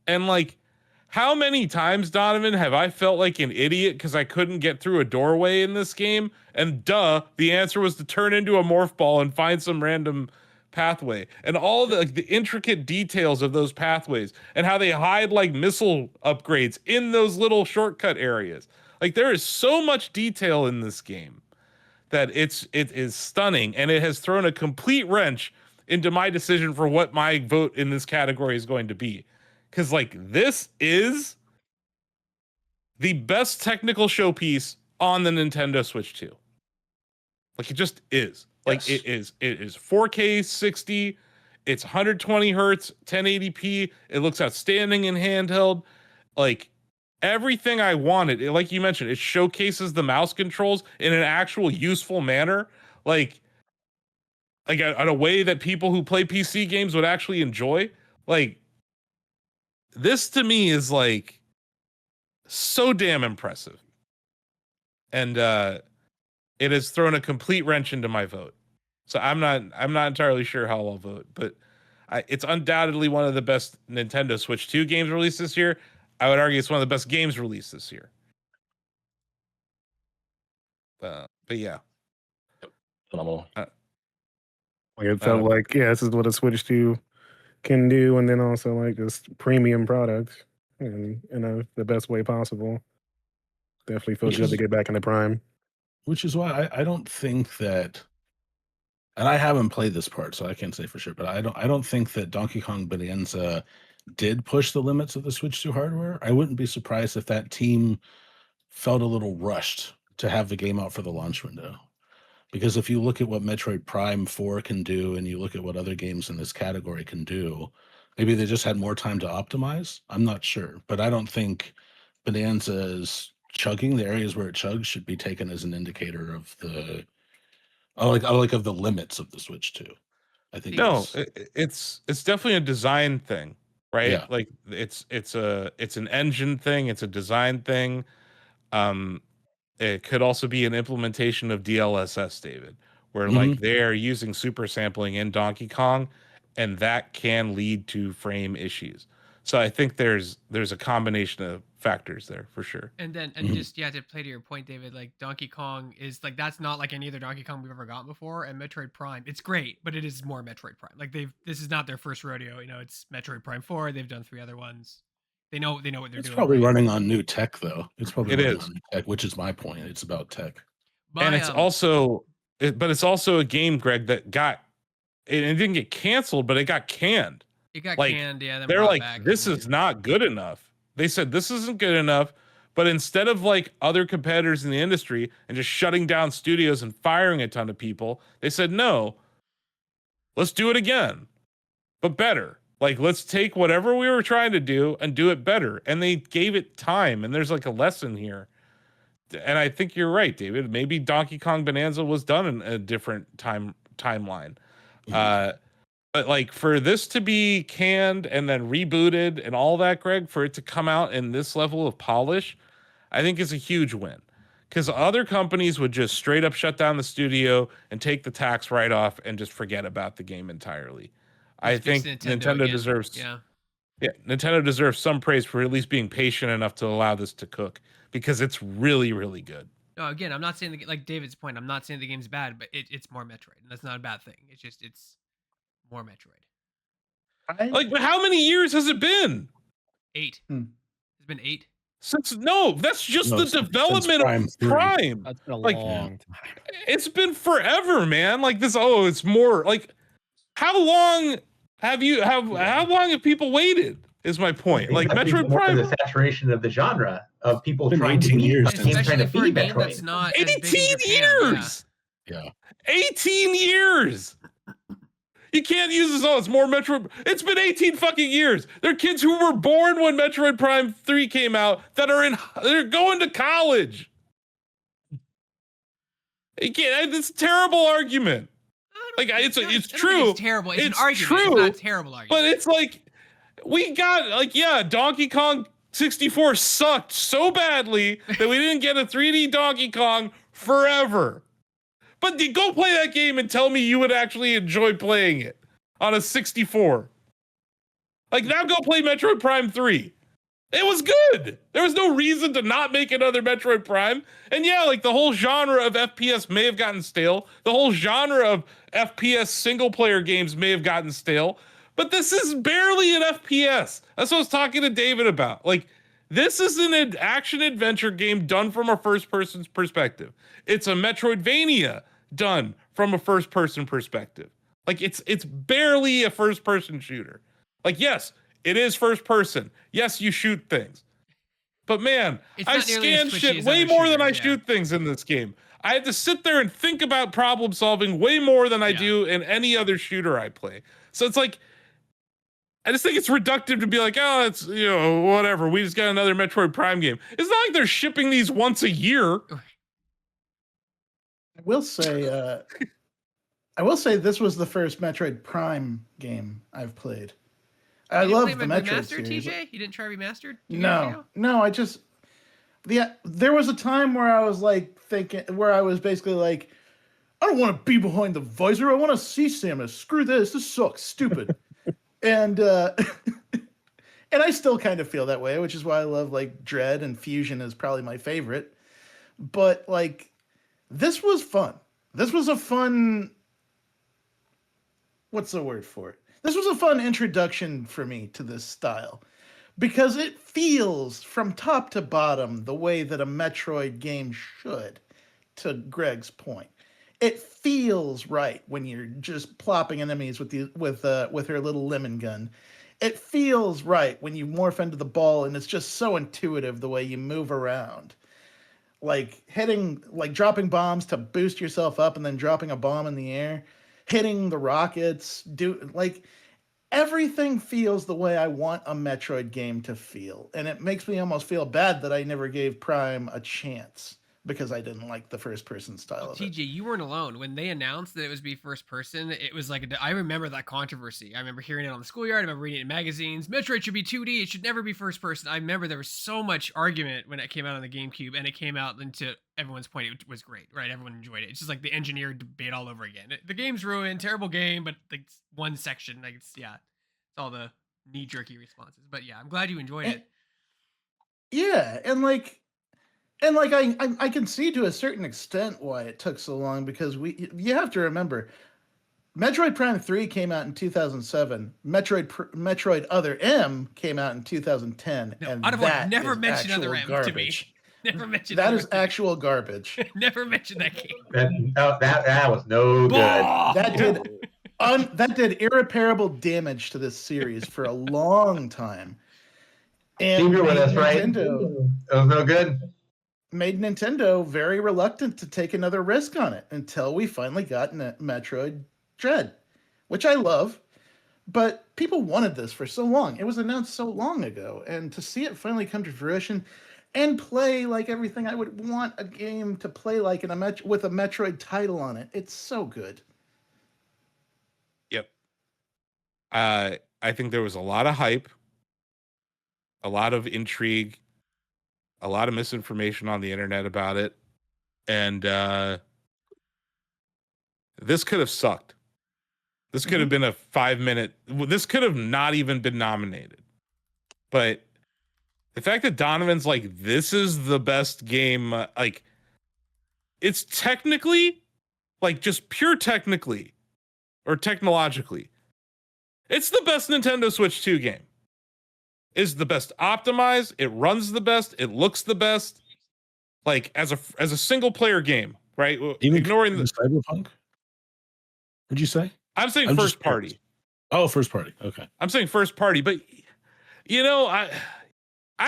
And like, how many times, Donovan, have I felt like an idiot because I couldn't get through a doorway in this game? And the answer was to turn into a morph ball and find some random pathway. And all the intricate details of those pathways and how they hide like missile upgrades in those little shortcut areas. Like there is so much detail in this game that it is stunning, and it has thrown a complete wrench into my decision for what my vote in this category is going to be. Because like this is the best technical showpiece on the Nintendo Switch 2. Like it just is. Like Yes. it is 4K 60, it's 120 hertz, 1080p. It looks outstanding in handheld. Like everything I wanted. Like you mentioned, it showcases the mouse controls in an actual useful manner. Like in a way that people who play PC games would actually enjoy. Like this to me is like so damn impressive. And it has thrown a complete wrench into my vote. So I'm not entirely sure how I'll vote, but it's undoubtedly one of the best Nintendo Switch 2 games released this year. I would argue it's one of the best games released this year. But yeah, Phenomenal. Like it felt like, this is what a Switch 2 can do, and then also like this premium product and in the best way possible. Definitely feels good to get back into Prime. Which is why I don't think that, and I haven't played this part, so I can't say for sure, but I don't think that Donkey Kong Bonanza did push the limits of the Switch 2 hardware. I wouldn't be surprised if that team felt a little rushed to have the game out for the launch window. Because if you look at what Metroid Prime 4 can do and you look at what other games in this category can do, maybe they just had more time to optimize. I'm not sure, but I don't think Bonanza's chugging, the areas where it chugs, should be taken as an indicator of the of the limits of the Switch 2. I think no, it's definitely a design thing, right? Yeah. Like it's an engine thing, it's a design thing. It could also be an implementation of DLSS, David, where like they're using super sampling in Donkey Kong, and that can lead to frame issues. So I think there's a combination of factors there for sure. And then just to play to your point, David, like Donkey Kong is like that's not like any other Donkey Kong we've ever gotten before. And Metroid Prime, it's great, but it is more Metroid Prime. Like this is not their first rodeo. You know, it's Metroid Prime 4. They've done 3 other ones. They know what they're doing. It's probably right? running on new tech though. It's probably It running is. on new tech, which is my point. It's about tech. And it's also a game, Greg, that got it didn't get canceled, but it got canned. It got like, canned, yeah. They're like, this is not good enough. They said this isn't good enough, but instead of like other competitors in the industry and just shutting down studios and firing a ton of people, they said, no, let's do it again, but better. Like, let's take whatever we were trying to do and do it better. And they gave it time, and there's like a lesson here. And I think you're right, David. Maybe Donkey Kong Bonanza was done in a different timeline. But like for this to be canned and then rebooted and all that, Greg, for it to come out in this level of polish, I think is a huge win. Because other companies would just straight up shut down the studio and take the tax write-off and just forget about the game entirely. I think Nintendo deserves Nintendo deserves some praise for at least being patient enough to allow this to cook, because it's really, really good. No, again, I'm not saying like David's point. I'm not saying the game's bad, but it's more Metroid, and that's not a bad thing. It's more Metroid. Like, how many years has it been? 8. Hmm. It's been 8. That's just the since development Prime of 3. Prime. That's been a Like, long time. It's been forever, man. Like this. Oh, it's more like. How long have people waited? Is my point. Like I think Metroid more Prime. the saturation of the genre of people Been trying to 18 be years games since- trying to Especially for be a game that's Metroid. not as big in 18 Japan. years. Yeah. 18 years. You can't use this. Oh, it's more Metroid. It's been 18 fucking years. There are kids who were born when Metroid Prime 3 came out they're going to college. You can't. It's a terrible argument. Like it's true. It's terrible. It's an It's argument. true, It's not a terrible argument. But it's like we got Donkey Kong 64 sucked so badly that we didn't get a 3D Donkey Kong forever. But go play that game and tell me you would actually enjoy playing it on a 64. Like now go play Metroid Prime 3. It was good. There was no reason to not make another Metroid Prime. And yeah, like the whole genre of FPS may have gotten stale. The whole genre of FPS single player games may have gotten stale. But this is barely an FPS. That's what I was talking to David about. Like, this is an action adventure game done from a first person's perspective. It's a Metroidvania done from a first person perspective. Like it's barely a first person shooter. Like, yes, it is first person. Yes, you shoot things. But man, I scan shit way more than I shoot things in this game. I had to sit there and think about problem solving way more than I do in any other shooter I play. So it's like, I just think it's reductive to be like, oh, it's, whatever. We just got another Metroid Prime game. It's not like they're shipping these once a year. I will say this was the first Metroid Prime game I've played. I love the Metroid series. TJ? You didn't try remastered? No. There was a time where I was like thinking, where I was basically like, I don't want to be behind the visor. I want to see Samus. Screw this. This sucks. Stupid. And and I still kind of feel that way, which is why I love like Dread, and Fusion is probably my favorite. But like, this was fun. This was a fun. What's the word for it? This was a fun introduction for me to this style, because it feels from top to bottom the way that a Metroid game should, to Greg's point. It feels right when you're just plopping enemies with her little lemon gun. It feels right when you morph into the ball, and it's just so intuitive the way you move around. Like dropping bombs to boost yourself up and then dropping a bomb in the air, hitting the rockets, everything feels the way I want a Metroid game to feel. And it makes me almost feel bad that I never gave Prime a chance, because I didn't like the first person style of it. TJ, you weren't alone. When they announced that it was be first person, it was like, I remember that controversy. I remember hearing it on the schoolyard. I remember reading it in magazines. Metroid should be 2D. It should never be first person. I remember there was so much argument when it came out on the GameCube, and it came out, and to everyone's point, it was great, right? Everyone enjoyed it. It's just like the engineered debate all over again. The game's ruined, terrible game, but like one section, it's all the knee-jerky responses. But yeah, I'm glad you enjoyed it. Yeah, and I can see to a certain extent why it took so long, because you have to remember, Metroid Prime 3 came out in 2007. Metroid Other M came out in 2010, and that never is mention Other actual M garbage. to me. Never mentioned that is actual garbage. Never mentioned that game. That was no good. That did irreparable damage to this series for a long time. And you're with us, right? It was no good. Made Nintendo very reluctant to take another risk on it until we finally got Metroid Dread, which I love. But people wanted this for so long. It was announced so long ago. And to see it finally come to fruition and play like everything I would want a game to play like with a Metroid title on it, it's so good. Yep. I think there was a lot of hype, a lot of intrigue, a lot of misinformation on the internet about it. And this could have sucked. This could have been a 5-minute. This could have not even been nominated. But the fact that Donovan's like, this is the best game, it's technically, like just pure technically or technologically, it's the best Nintendo Switch 2 game. It's the best optimized, it runs the best, it looks the best. Like as a single player game, right? Even Ignoring the Cyberpunk? What'd you say? I'm saying I'm first just curious. party. Oh, first party. Okay. I'm saying first party, but I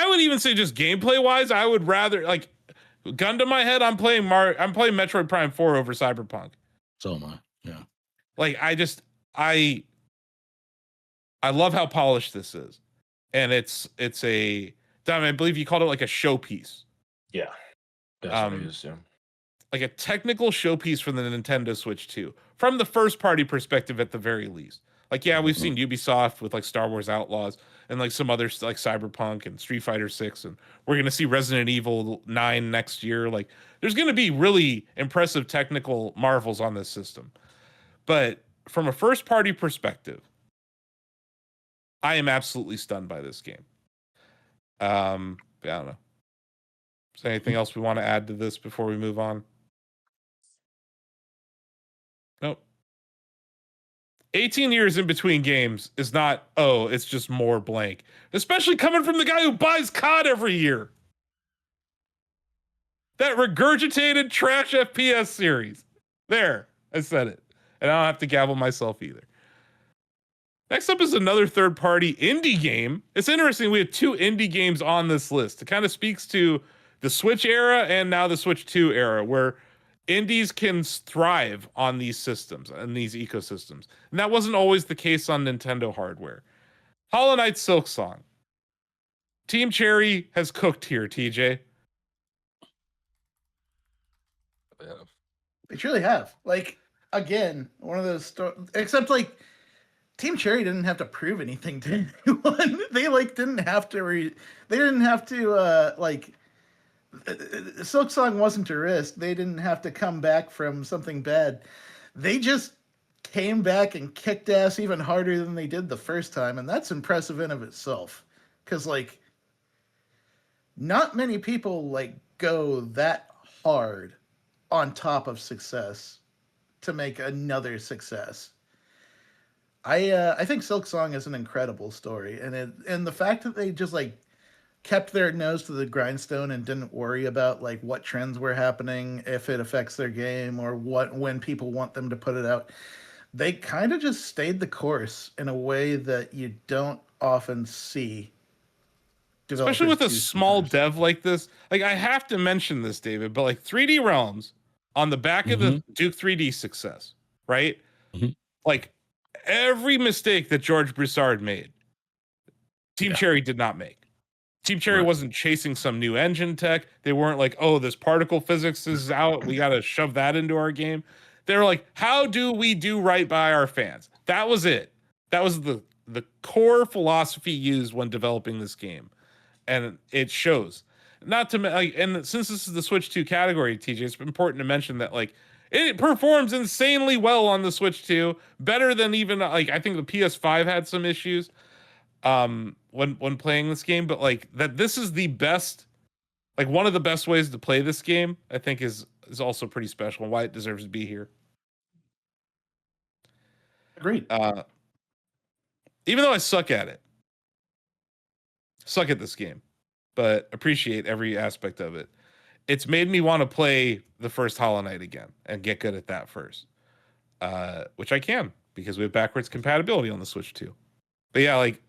would even say just gameplay wise, I would rather like gun to my head, I'm playing Metroid Prime 4 over Cyberpunk. So am I. Yeah. Like I love how polished this is. And it's a I believe you called it like a showpiece. Yeah. That's what it is, yeah. Like a technical showpiece for the Nintendo Switch 2, from the first party perspective at the very least. Like, yeah, we've seen Ubisoft with like Star Wars Outlaws and like some others like Cyberpunk and Street Fighter 6, and we're gonna see Resident Evil 9 next year. Like, there's gonna be really impressive technical marvels on this system. But from a first party perspective, I am absolutely stunned by this game. I don't know. Is there anything else we want to add to this before we move on? Nope. 18 years in between games is not, it's just more blank. Especially coming from the guy who buys COD every year. That regurgitated trash FPS series. There, I said it. And I don't have to gavel myself either. Next up is another third-party indie game. It's interesting, we have 2 indie games on this list. It kind of speaks to the Switch era and now the Switch 2 era, where indies can thrive on these systems and these ecosystems. And that wasn't always the case on Nintendo hardware. Hollow Knight Silksong. Team Cherry has cooked here, TJ. They truly have. Like, again, one of those except like Team Cherry didn't have to prove anything to anyone. They like didn't have to Silksong wasn't a risk. They didn't have to come back from something bad. They just came back and kicked ass even harder than they did the first time, and that's impressive in of itself. Because like, not many people like go that hard on top of success to make another success. I think Silksong is an incredible story, and the fact that they just like kept their nose to the grindstone and didn't worry about like what trends were happening, if it affects their game, or when people want them to put it out. They kind of just stayed the course in a way that you don't often see. Especially with a small dev like this. Like, I have to mention this, David, but like 3D Realms on the back of the Duke 3D success, right? Like, every mistake that George Broussard made, Team Cherry did not make. Team Cherry wasn't chasing some new engine tech. They weren't like, oh, this particle physics is out, we got to shove that into our game. They're like, how do we do right by our fans? That was it. That was the core philosophy used when developing this game. And it shows. Not to like, and since this is the Switch 2 category, TJ, it's important to mention that like it performs insanely well on the Switch 2, better than even like I think the PS5 had some issues when playing this game, but like that this is the best, like one of the best ways to play this game, I think is also pretty special and why it deserves to be here. Agreed. Even though I suck at this game, but appreciate every aspect of it. It's made me want to play the first Hollow Knight again and get good at that first, which I can because we have backwards compatibility on the Switch 2. But yeah, like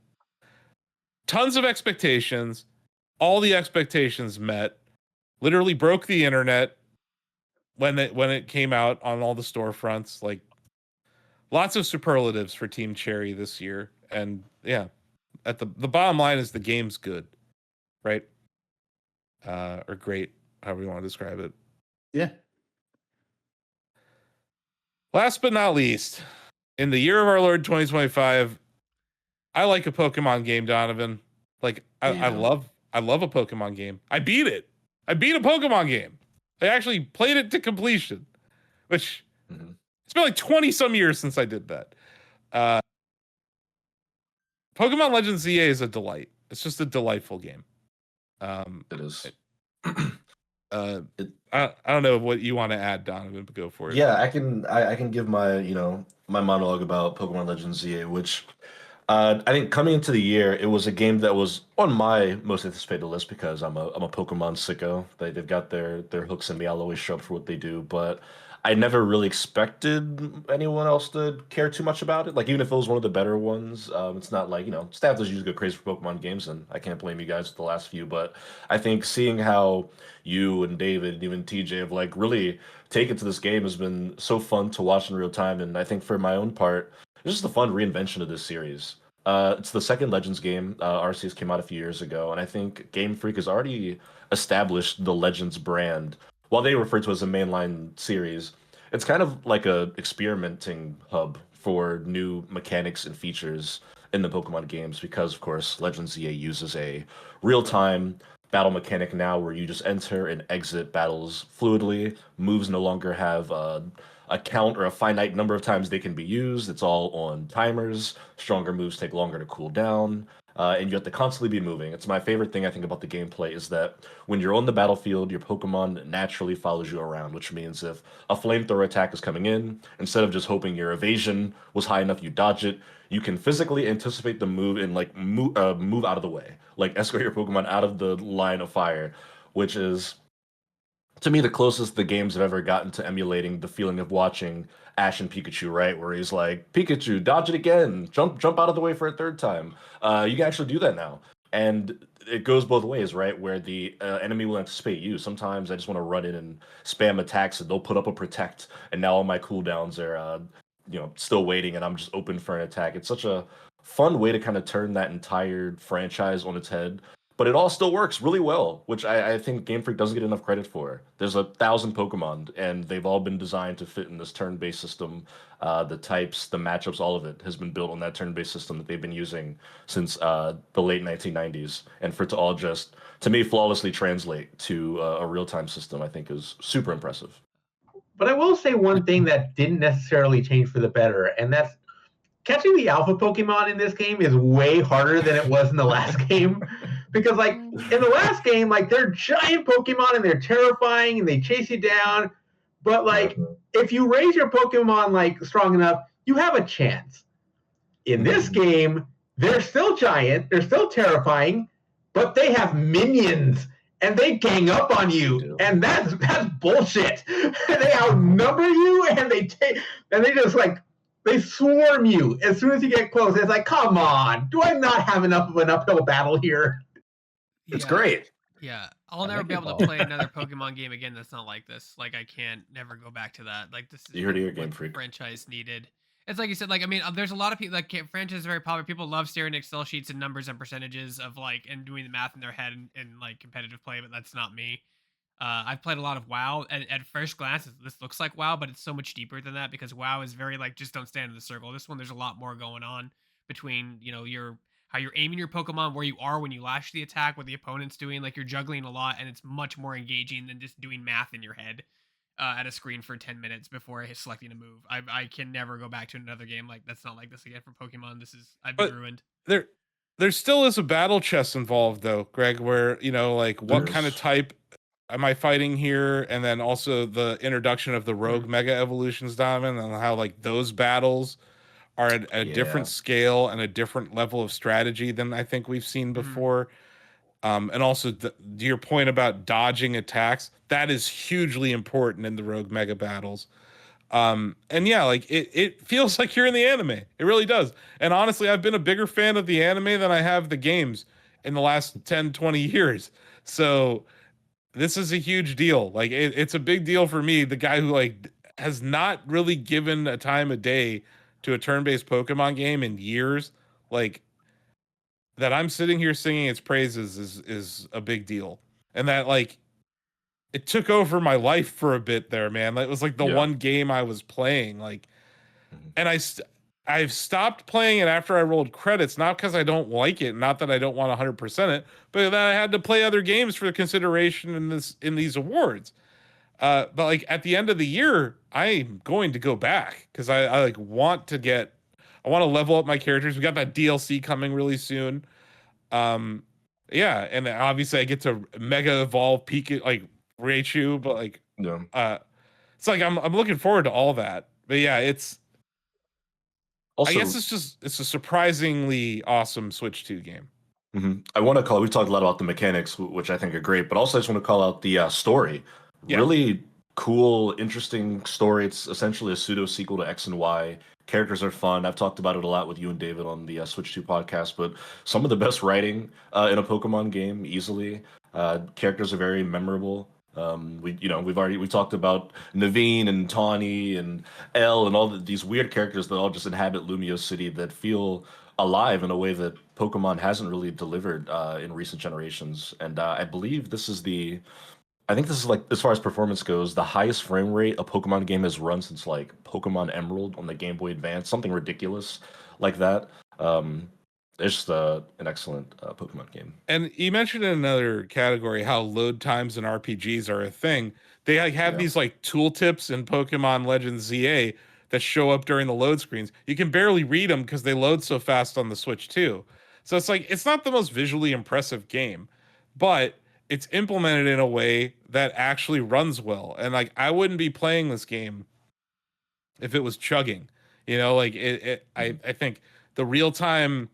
tons of expectations, all the expectations met, literally broke the internet when it came out on all the storefronts. Like lots of superlatives for Team Cherry this year, and yeah, at the bottom line is the game's good, right? Or great, however you want to describe it. Yeah. Last but not least, in the year of our Lord 2025, I like a Pokemon game, Donovan. Like I love a Pokemon game. I beat it. I beat a Pokemon game. I actually played it to completion, which it's been like 20 some years since I did that. Pokemon Legends ZA is a delight. It's just a delightful game. It is. I don't know what you want to add, Donovan, but go for it. Yeah, I can give my my monologue about Pokemon Legends ZA, which I think coming into the year, it was a game that was on my most anticipated list because I'm a Pokemon sicko. They've got their hooks in me. I'll always show up for what they do, but I never really expected anyone else to care too much about it. Like even if it was one of the better ones, it's not like staff does usually go crazy for Pokemon games, and I can't blame you guys for the last few. But I think seeing how you and David and even TJ have like really taken to this game has been so fun to watch in real time, and I think for my own part. It's just a fun reinvention of this series. It's the second Legends game. Arceus came out a few years ago, and I think Game Freak has already established the Legends brand. While they refer to it as a mainline series, it's kind of like a experimenting hub for new mechanics and features in the Pokemon games because, of course, Legends ZA uses a real-time battle mechanic now where you just enter and exit battles fluidly. Moves no longer have a count or a finite number of times they can be used. It's all on timers. Stronger moves take longer to cool down. And you have to constantly be moving. It's my favorite thing I think about the gameplay is that when you're on the battlefield, your Pokemon naturally follows you around, which means if a flamethrower attack is coming in, instead of just hoping your evasion was high enough you dodge it, you can physically anticipate the move and like move out of the way, like escort your Pokemon out of the line of fire, which is to me the closest the games have ever gotten to emulating the feeling of watching Ash and Pikachu, right? Where he's like, Pikachu, dodge it again, jump out of the way for a third time. You can actually do that now, and it goes both ways, right? Where the enemy will anticipate you. Sometimes I just want to run in and spam attacks, and they'll put up a protect, and now all my cooldowns are still waiting, and I'm just open for an attack. It's such a fun way to kind of turn that entire franchise on its head, but it all still works really well, which I think Game Freak doesn't get enough credit for. There's 1,000 Pokemon, and they've all been designed to fit in this turn-based system. The types, the matchups, all of it has been built on that turn-based system that they've been using since the late 1990s. And for it to all just, to me, flawlessly translate to a real-time system, I think is super impressive. But I will say one thing that didn't necessarily change for the better, and that's catching the alpha Pokemon in this game is way harder than it was in the last game. Because like in the last game, like they're giant Pokemon and they're terrifying and they chase you down. But like if you raise your Pokemon like strong enough, you have a chance. In this game, they're still giant, they're still terrifying, but they have minions and they gang up on you, and that's bullshit. They outnumber you, and they just like they swarm you as soon as you get close. It's like, come on, do I not have enough of an uphill battle here? It's great. Yeah, I'll never be able to play another Pokemon game again that's not like this. Like I can't never go back to that. Like this is You heard it here, what Game the Freak. franchise needed. It's like you said. Like I mean, there's a lot of people like franchise is very popular. People love staring at Excel sheets and numbers and percentages of like and doing the math in their head and like competitive play. But that's not me. I've played a lot of WoW, and at first glance, this looks like WoW, but it's so much deeper than that because WoW is very like just don't stand in the circle. This one, there's a lot more going on between your how you're aiming your Pokemon, where you are when you launch the attack, what the opponent's doing. Like you're juggling a lot, and it's much more engaging than just doing math in your head at a screen for 10 minutes before selecting a move. I can never go back to another game like that's not like this again for Pokemon. I've been ruined. There still is a battle chess involved though, Greg, where like what kind of type am I fighting here, and then also the introduction of the rogue mega evolutions, Donovan, and how like those battles are at a different scale and a different level of strategy than I think we've seen before. And also to your point about dodging attacks, that is hugely important in the rogue mega battles. And yeah, like it feels like you're in the anime. It really does. And honestly, I've been a bigger fan of the anime than I have the games in the last 10, 20 years. So this is a huge deal. Like it's a big deal for me, the guy who like has not really given a time of day to a turn-based Pokemon game in years. Like that I'm sitting here singing its praises is a big deal. And that like it took over my life for a bit there, man. It was like the one game I was playing, like, and I've stopped playing it after I rolled credits, not because I don't like it, not that I don't want 100% it, but that I had to play other games for consideration in these awards. But like at the end of the year, I'm going to go back because I like want to level up my characters. We got that DLC coming really soon. Yeah, and obviously I get to mega evolve Pikachu, like Raichu, but like Yeah. it's like I'm looking forward to all that. But yeah, it's Also, I guess it's a surprisingly awesome Switch 2 game. I want to call. We've talked a lot about the mechanics, which I think are great, but also I just want to call out the story. Yeah. Really cool, interesting story. It's essentially a pseudo sequel to X and Y. Characters are fun. I've talked about it a lot with you and David on the Switch 2 podcast, but some of the best writing in a Pokemon game, easily. Characters are very memorable. We talked about Naveen and Tawny and Elle and these weird characters that all just inhabit Lumio City that feel alive in a way that Pokemon hasn't really delivered in recent generations. And I think this is like, as far as performance goes, the highest frame rate a Pokemon game has run since like Pokemon Emerald on the Game Boy Advance, something ridiculous like that. It's just an excellent Pokemon game. And you mentioned in another category how load times in RPGs are a thing. They like have these like tooltips in Pokemon Legends ZA that show up during the load screens. You can barely read them because they load so fast on the Switch too. So it's like it's not the most visually impressive game, but it's implemented in a way that actually runs well. And like I wouldn't be playing this game if it was chugging. You know, like I think the real time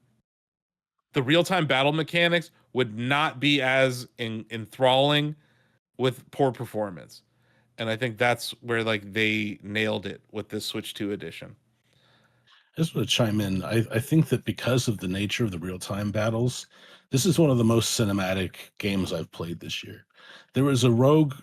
battle mechanics would not be as enthralling with poor performance. And I think that's where like they nailed it with this Switch 2 edition. I just want to chime in. I think that because of the nature of the real-time battles, this is one of the most cinematic games I've played this year. There was a rogue,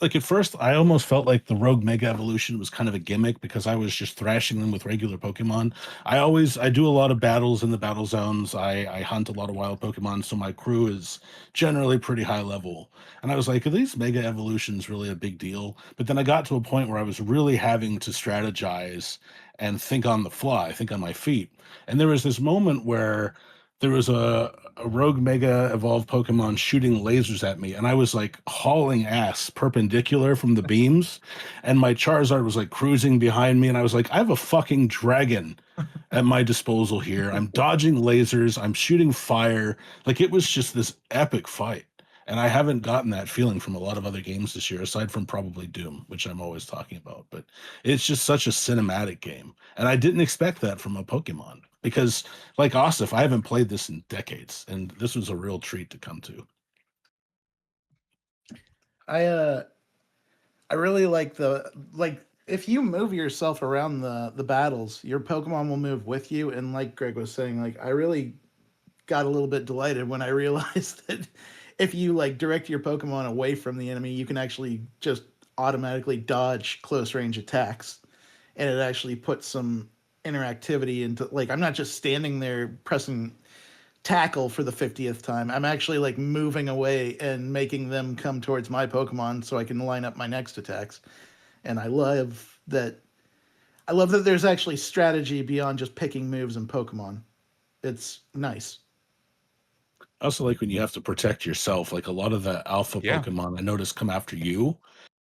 like at first, I almost felt like the rogue mega evolution was kind of a gimmick because I was just thrashing them with regular Pokemon. I do a lot of battles in the battle zones. I hunt a lot of wild Pokemon, so my crew is generally pretty high level. And I was like, are these mega evolutions really a big deal? But then I got to a point where I was really having to strategize and think on the fly, think on my feet. And there was this moment where there was a rogue mega evolved Pokemon shooting lasers at me, and I was like hauling ass perpendicular from the beams, and my Charizard was like cruising behind me, and I was like, I have a fucking dragon at my disposal here. I'm dodging lasers, I'm shooting fire. Like it was just this epic fight. And I haven't gotten that feeling from a lot of other games this year, aside from probably Doom, which I'm always talking about. But it's just such a cinematic game. And I didn't expect that from a Pokemon because, like Osif, I haven't played this in decades. And this was a real treat to come to. I really like if you move yourself around the battles, your Pokemon will move with you. And like Greg was saying, like I really got a little bit delighted when I realized that if you like direct your Pokemon away from the enemy, you can actually just automatically dodge close range attacks. And it actually puts some interactivity into like I'm not just standing there pressing tackle for the 50th time. I'm actually like moving away and making them come towards my Pokemon so I can line up my next attacks. And I love that there's actually strategy beyond just picking moves in Pokemon. It's nice. I also like when you have to protect yourself. Like a lot of the alpha Pokemon I noticed come after you,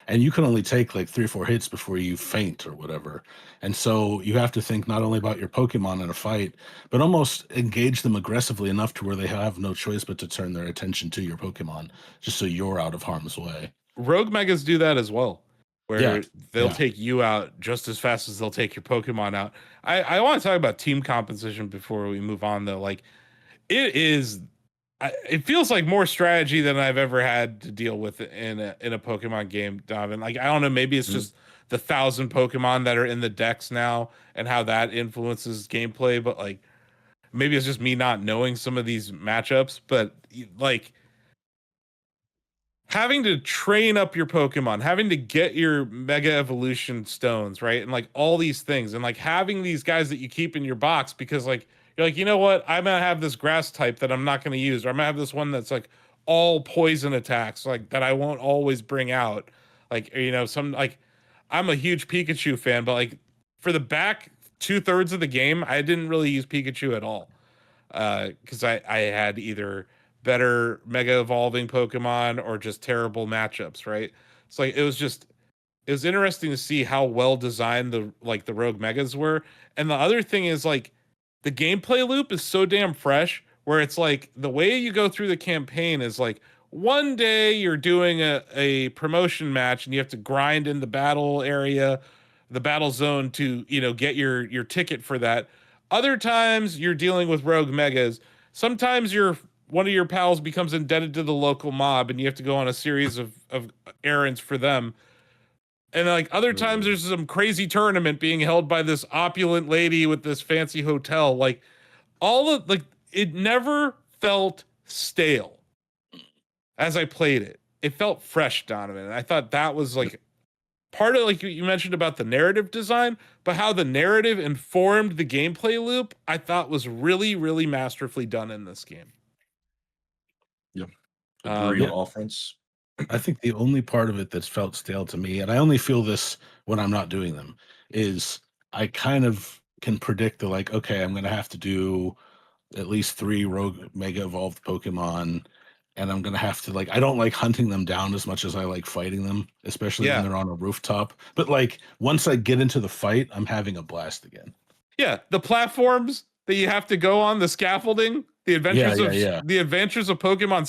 and you can only take like 3 or 4 hits before you faint or whatever. And so you have to think not only about your Pokemon in a fight, but almost engage them aggressively enough to where they have no choice but to turn their attention to your Pokemon, just so you're out of harm's way. Rogue Megas do that as well, where they'll take you out just as fast as they'll take your Pokemon out. I want to talk about team composition before we move on, though. Like, it feels like more strategy than I've ever had to deal with in a Pokemon game, Donovan. Like, I don't know, maybe it's just the 1,000 Pokemon that are in the decks now and how that influences gameplay, but like maybe it's just me not knowing some of these matchups, but like having to train up your Pokemon, having to get your Mega Evolution stones, right? And like all these things, and like having these guys that you keep in your box because like you're like, you know what? I'm gonna have this grass type that I'm not gonna use, or I'm gonna have this one that's like all poison attacks, like that I won't always bring out. Like, you know, some like I'm a huge Pikachu fan, but like for the back 2/3 of the game, I didn't really use Pikachu at all. Because I had either better mega evolving Pokemon or just terrible matchups, right? It's like it was interesting to see how well designed the Rogue Megas were. And the other thing is like the gameplay loop is so damn fresh where it's like the way you go through the campaign is like one day you're doing a promotion match and you have to grind in the battle area, the battle zone to, get your ticket for that. Other times you're dealing with rogue megas. Sometimes one of your pals becomes indebted to the local mob and you have to go on a series of errands for them. And like other times there's some crazy tournament being held by this opulent lady with this fancy hotel. Like it never felt stale as I played it. It felt fresh, Donovan. And I thought that was like part of, like you mentioned about the narrative design, but how the narrative informed the gameplay loop, I thought was really, really masterfully done in this game. Yeah. Agree on all fronts. I think the only part of it that's felt stale to me, and I only feel this when I'm not doing them, is I kind of can predict okay, I'm going to have to do at least 3 rogue mega evolved Pokemon, and I'm going to have to I don't like hunting them down as much as I like fighting them, especially when they're on a rooftop. But once I get into the fight, I'm having a blast again. Yeah, the platforms that you have to go on, the scaffolding, the adventures the adventures of Pokemon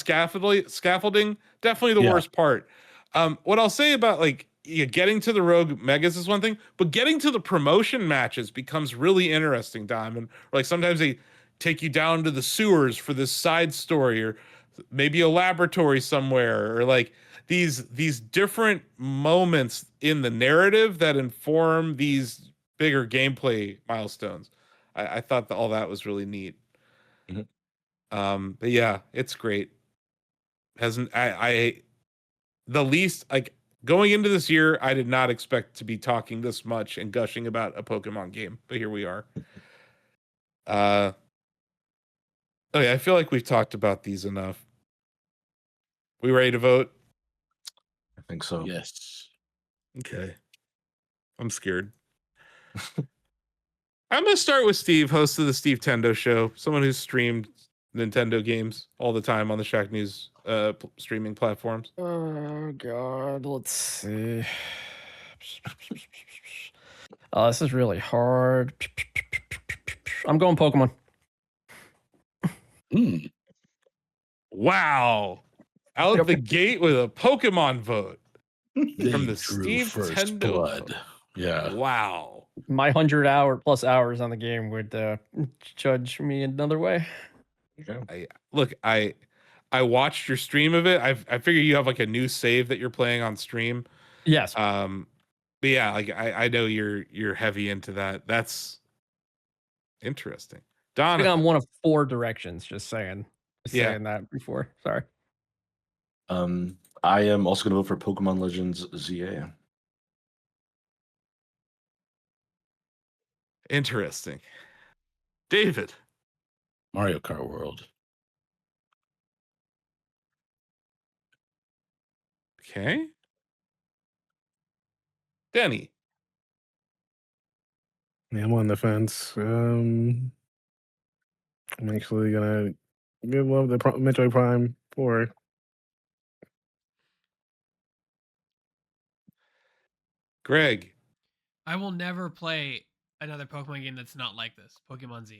scaffolding, definitely the worst part. What I'll say about getting to the rogue megas is one thing, but getting to the promotion matches becomes really interesting, Diamond. Or sometimes they take you down to the sewers for this side story, or maybe a laboratory somewhere, or these different moments in the narrative that inform these bigger gameplay milestones. I thought that all that was really neat. Mm-hmm. But yeah, it's great. The least going into this year, I did not expect to be talking this much and gushing about a Pokemon game, but here we are. Okay, I feel like we've talked about these enough. We ready to vote? I think so. Yes. Okay. I'm scared. I'm going to start with Steve, host of the Steve Tendo Show, someone who's streamed Nintendo games all the time on the Shacknews streaming platforms. Oh, God. Let's see. Oh, this is really hard. I'm going Pokemon. Wow. Out the gate with a Pokemon vote. From the Steve first Tendo blood. vote. Yeah. Wow. My 100 plus hours on the game would judge me another way. Okay. I watched your stream of it. I figure you have a new save that you're playing on stream. Yes. But yeah, I know you're heavy into that. That's interesting. I think Donovan. I'm one of 4 directions, just saying. Saying that before. Sorry. I am also going to vote for Pokemon Legends ZA. Interesting. David. Mario Kart World. Okay. Denny. Yeah, I'm on the fence. I'm actually gonna give love the Metroid Prime 4. Greg. I will never play another Pokemon game that's not like this. Pokemon ZA.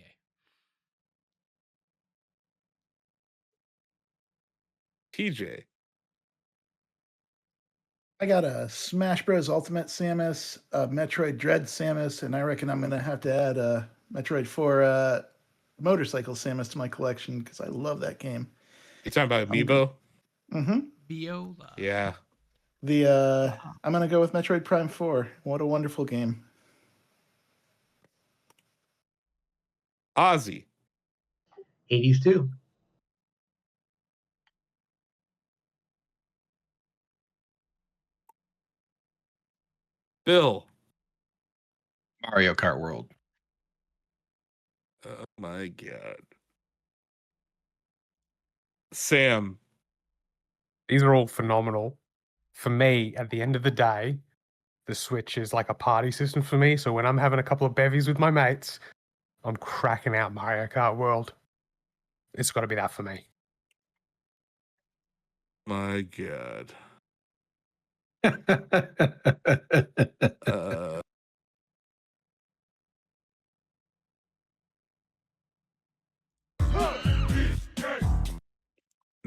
TJ. I got a Smash Bros. Ultimate Samus, a Metroid Dread Samus, and I reckon I'm going to have to add a Metroid 4 Motorcycle Samus to my collection because I love that game. You talking about Amiibo? Mm-hmm. Viola. Yeah. I'm going to go with Metroid Prime 4. What a wonderful game. Ozzy. Hades 2. Bill. Mario Kart World. Oh my God. Sam. These are all phenomenal. For me, at the end of the day, the Switch is like a party system for me. So when I'm having a couple of bevies with my mates, I'm cracking out Mario Kart World. It's got to be that for me. My God.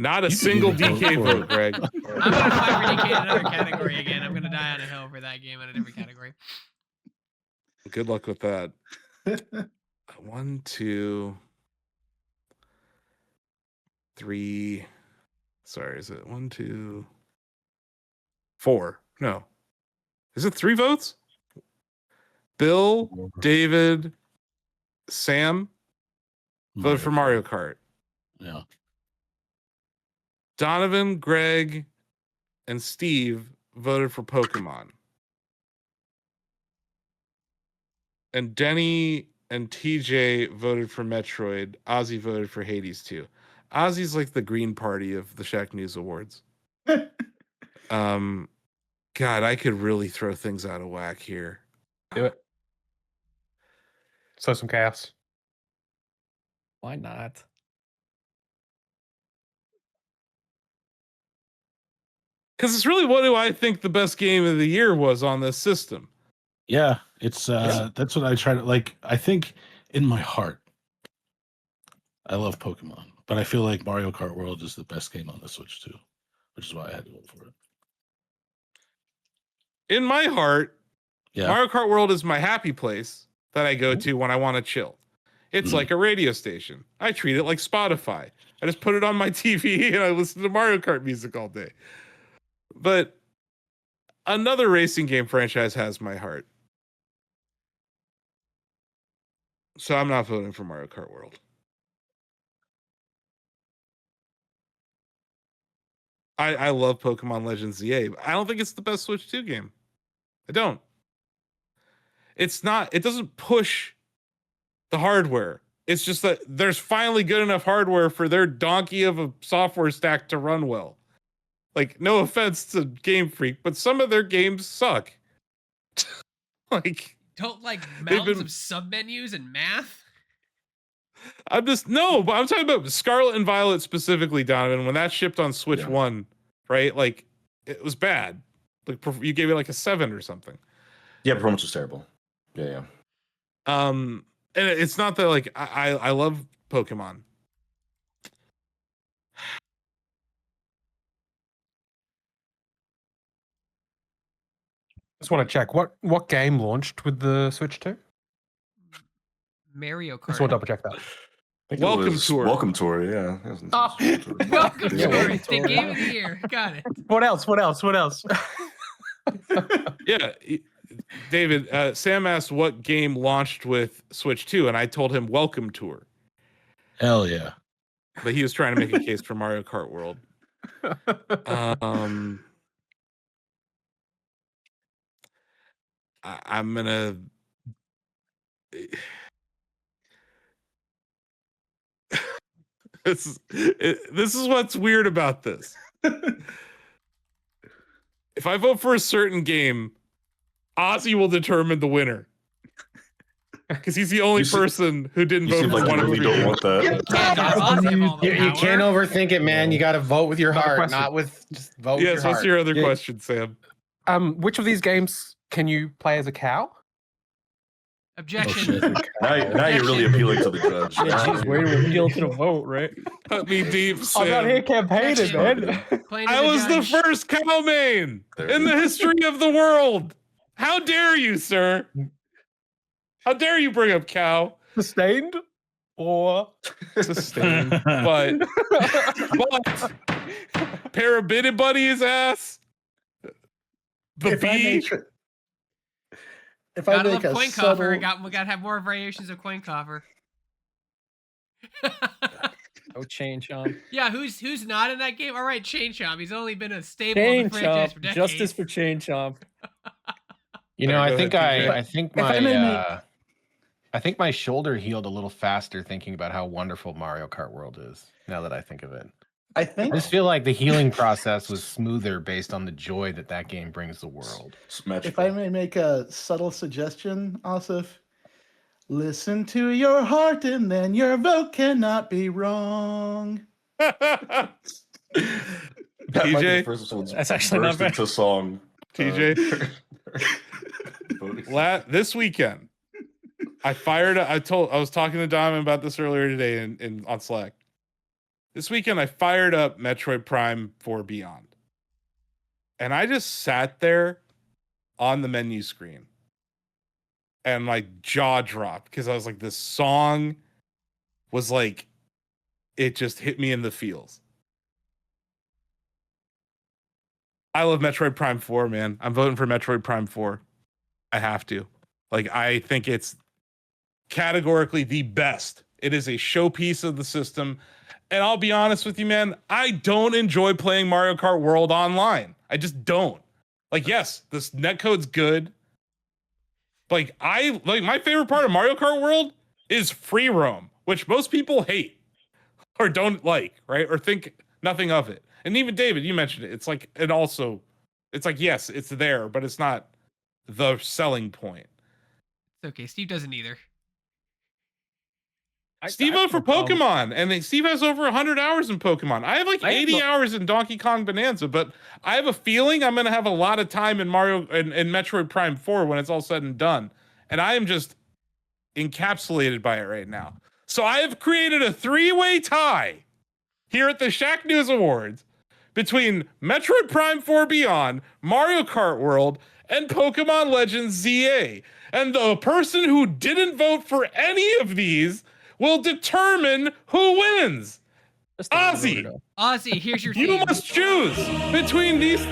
Not a You single didn't DK vote for vote, it. Greg. I'm gonna fight for DK in another category again. I'm gonna die on a hill for that game in a different category. Good luck with that. 1, 2, 3. Sorry, is it 1, 2, 4? No. Is it 3 votes? Bill, David, Sam voted for Mario Kart. Yeah. Donovan, Greg, and Steve voted for Pokemon. And Denny and TJ voted for Metroid. Ozzy voted for Hades 2. Ozzy's like the green party of the Shacknews Awards. God, I could really throw things out of whack here. Do it. Sow some chaos. Why not? Because it's really, what do I think the best game of the year was on this system? Yeah, it's that's what I try to like. I think in my heart, I love Pokemon, but I feel like Mario Kart World is the best game on the Switch too, which is why I had to vote for it. In my heart, Yeah, Mario Kart World is my happy place that I go to when I want to chill. It's like a radio station. I treat it like Spotify. I just put it on my TV and I listen to Mario Kart music all day. But another racing game franchise has my heart. So I'm not voting for Mario Kart World. I love Pokemon Legends ZA, but I don't think it's the best Switch 2 game. I don't. It's not, it doesn't push the hardware. It's just that there's finally good enough hardware for their donkey of a software stack to run well. Like, no offense to Game Freak, but some of their games suck. Like, Don't like mountains of submenus and math. I'm just, no, but I'm talking about Scarlet and Violet specifically, Donovan, when that shipped on Switch 1, right? Like, it was bad. Like, you gave it like a 7 or something. Yeah, performance was terrible. Yeah. And it's not that, like, I love Pokemon. Just want to check what game launched with the Switch 2? Mario Kart. Just want to double check that. Welcome Tour. Welcome Tour, yeah. Welcome Tour. The game of the year. Got it. What else? Yeah, David, Sam asked what game launched with Switch 2, and I told him Welcome Tour. hell yeah. But he was trying to make a case for Mario Kart World. I'm gonna. This is what's weird about this. If I vote for a certain game, Ozzy will determine the winner. Because he's the only person who didn't vote for one of you don't want that. You can't overthink it, man. You got to vote with your heart, not with just vote with your heart. Yes, what's your other question, Sam? Which of these games can you play as a cow? Objection. Now you're really appealing to the judge. Yeah, geez, way to appeal to the vote, right? Cut me deep, Sam. I'm not here campaigning, man. I was the first cow main in the history of the world. How dare you, sir? How dare you bring up cow? Sustained or sustained, but Parabitty Buddy his ass. The bee. If I gotta make love a coin subtle, coffer. We gotta have more variations of coin coffer. Oh, Chain Chomp. Yeah, who's not in that game? All right, Chain Chomp. He's only been a staple Chain of the franchise Chomp. for decades. Justice for Chain Chomp. You know, I think If I think my shoulder healed a little faster thinking about how wonderful Mario Kart World is. Now that I think of it, I think I just feel like the healing process was smoother based on the joy that game brings the world. if I may make a subtle suggestion, Asif, listen to your heart and then your vote cannot be wrong. TJ, that's actually not bad. Into song. TJ, this weekend, I was talking to Donovan about this earlier today on Slack. This weekend I fired up Metroid Prime 4 Beyond. And I just sat there on the menu screen and like jaw dropped because I was like, this song was like, it just hit me in the feels. I love Metroid Prime 4, man. I'm voting for Metroid Prime 4. I have to. Like, I think it's categorically the best. It is a showpiece of the system. And I'll be honest with you, man, I don't enjoy playing Mario Kart World online. I just don't. Like, yes, this netcode's good. Like, my favorite part of Mario Kart World is free roam, which most people hate or don't like, right? Or think nothing of it. And even David, you mentioned it. It's like, yes, it's there, but it's not the selling point. It's okay. Steve doesn't either. Steve voted for Pokemon, and Steve has over 100 hours in Pokemon. I have like 80 hours in Donkey Kong Bonanza, but I have a feeling I'm going to have a lot of time in Mario and Metroid Prime 4 when it's all said and done. And I am just encapsulated by it right now. So I have created a 3-way tie here at the Shacknews Awards between Metroid Prime 4 Beyond, Mario Kart World, and Pokemon Legends ZA. And the person who didn't vote for any of these will determine who wins. Ozzy, here's your you must choose between these.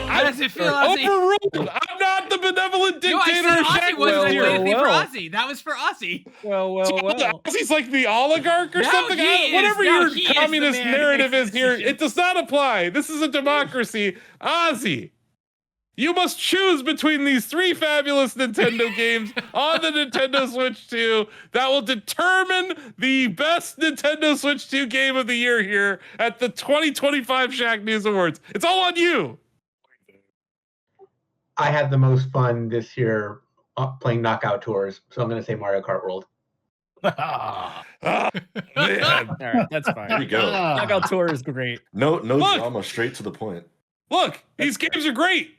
How does it feel, Ozzy? Overruled. I'm not the benevolent dictator of Ozzy wasn't anything for Shacknews. Ozzy. That was for Ozzy. Well. Ozzy's like the oligarch or something. Whatever your communist narrative is here, it does not apply. This is a democracy. Ozzy, you must choose between these 3 fabulous Nintendo games on the Nintendo Switch 2 that will determine the best Nintendo Switch 2 game of the year here at the 2025 Shacknews Awards. It's all on you. I had the most fun this year playing Knockout Tours, so I'm going to say Mario Kart World. Man. All right, that's fine. There you go. Knockout Tour is great. No drama, straight to the point. Look, these games are great.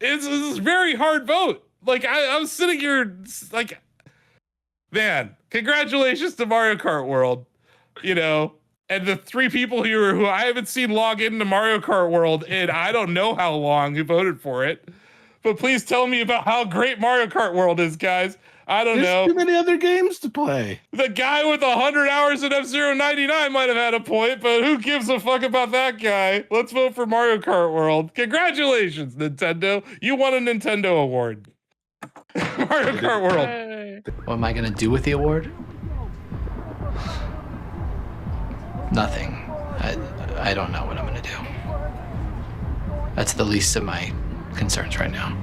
It's a very hard vote. Like, I'm sitting here, like, man, congratulations to Mario Kart World, and the 3 people here who I haven't seen log into Mario Kart World in I don't know how long who voted for it. But please tell me about how great Mario Kart World is, guys. I don't know. There's too many other games to play. The guy with 100 hours in F-Zero 99 might have had a point, but who gives a fuck about that guy? Let's vote for Mario Kart World. Congratulations, Nintendo. You won a Nintendo award. Mario Kart World. What am I going to do with the award? Nothing. I don't know what I'm going to do. That's the least of my concerns right now.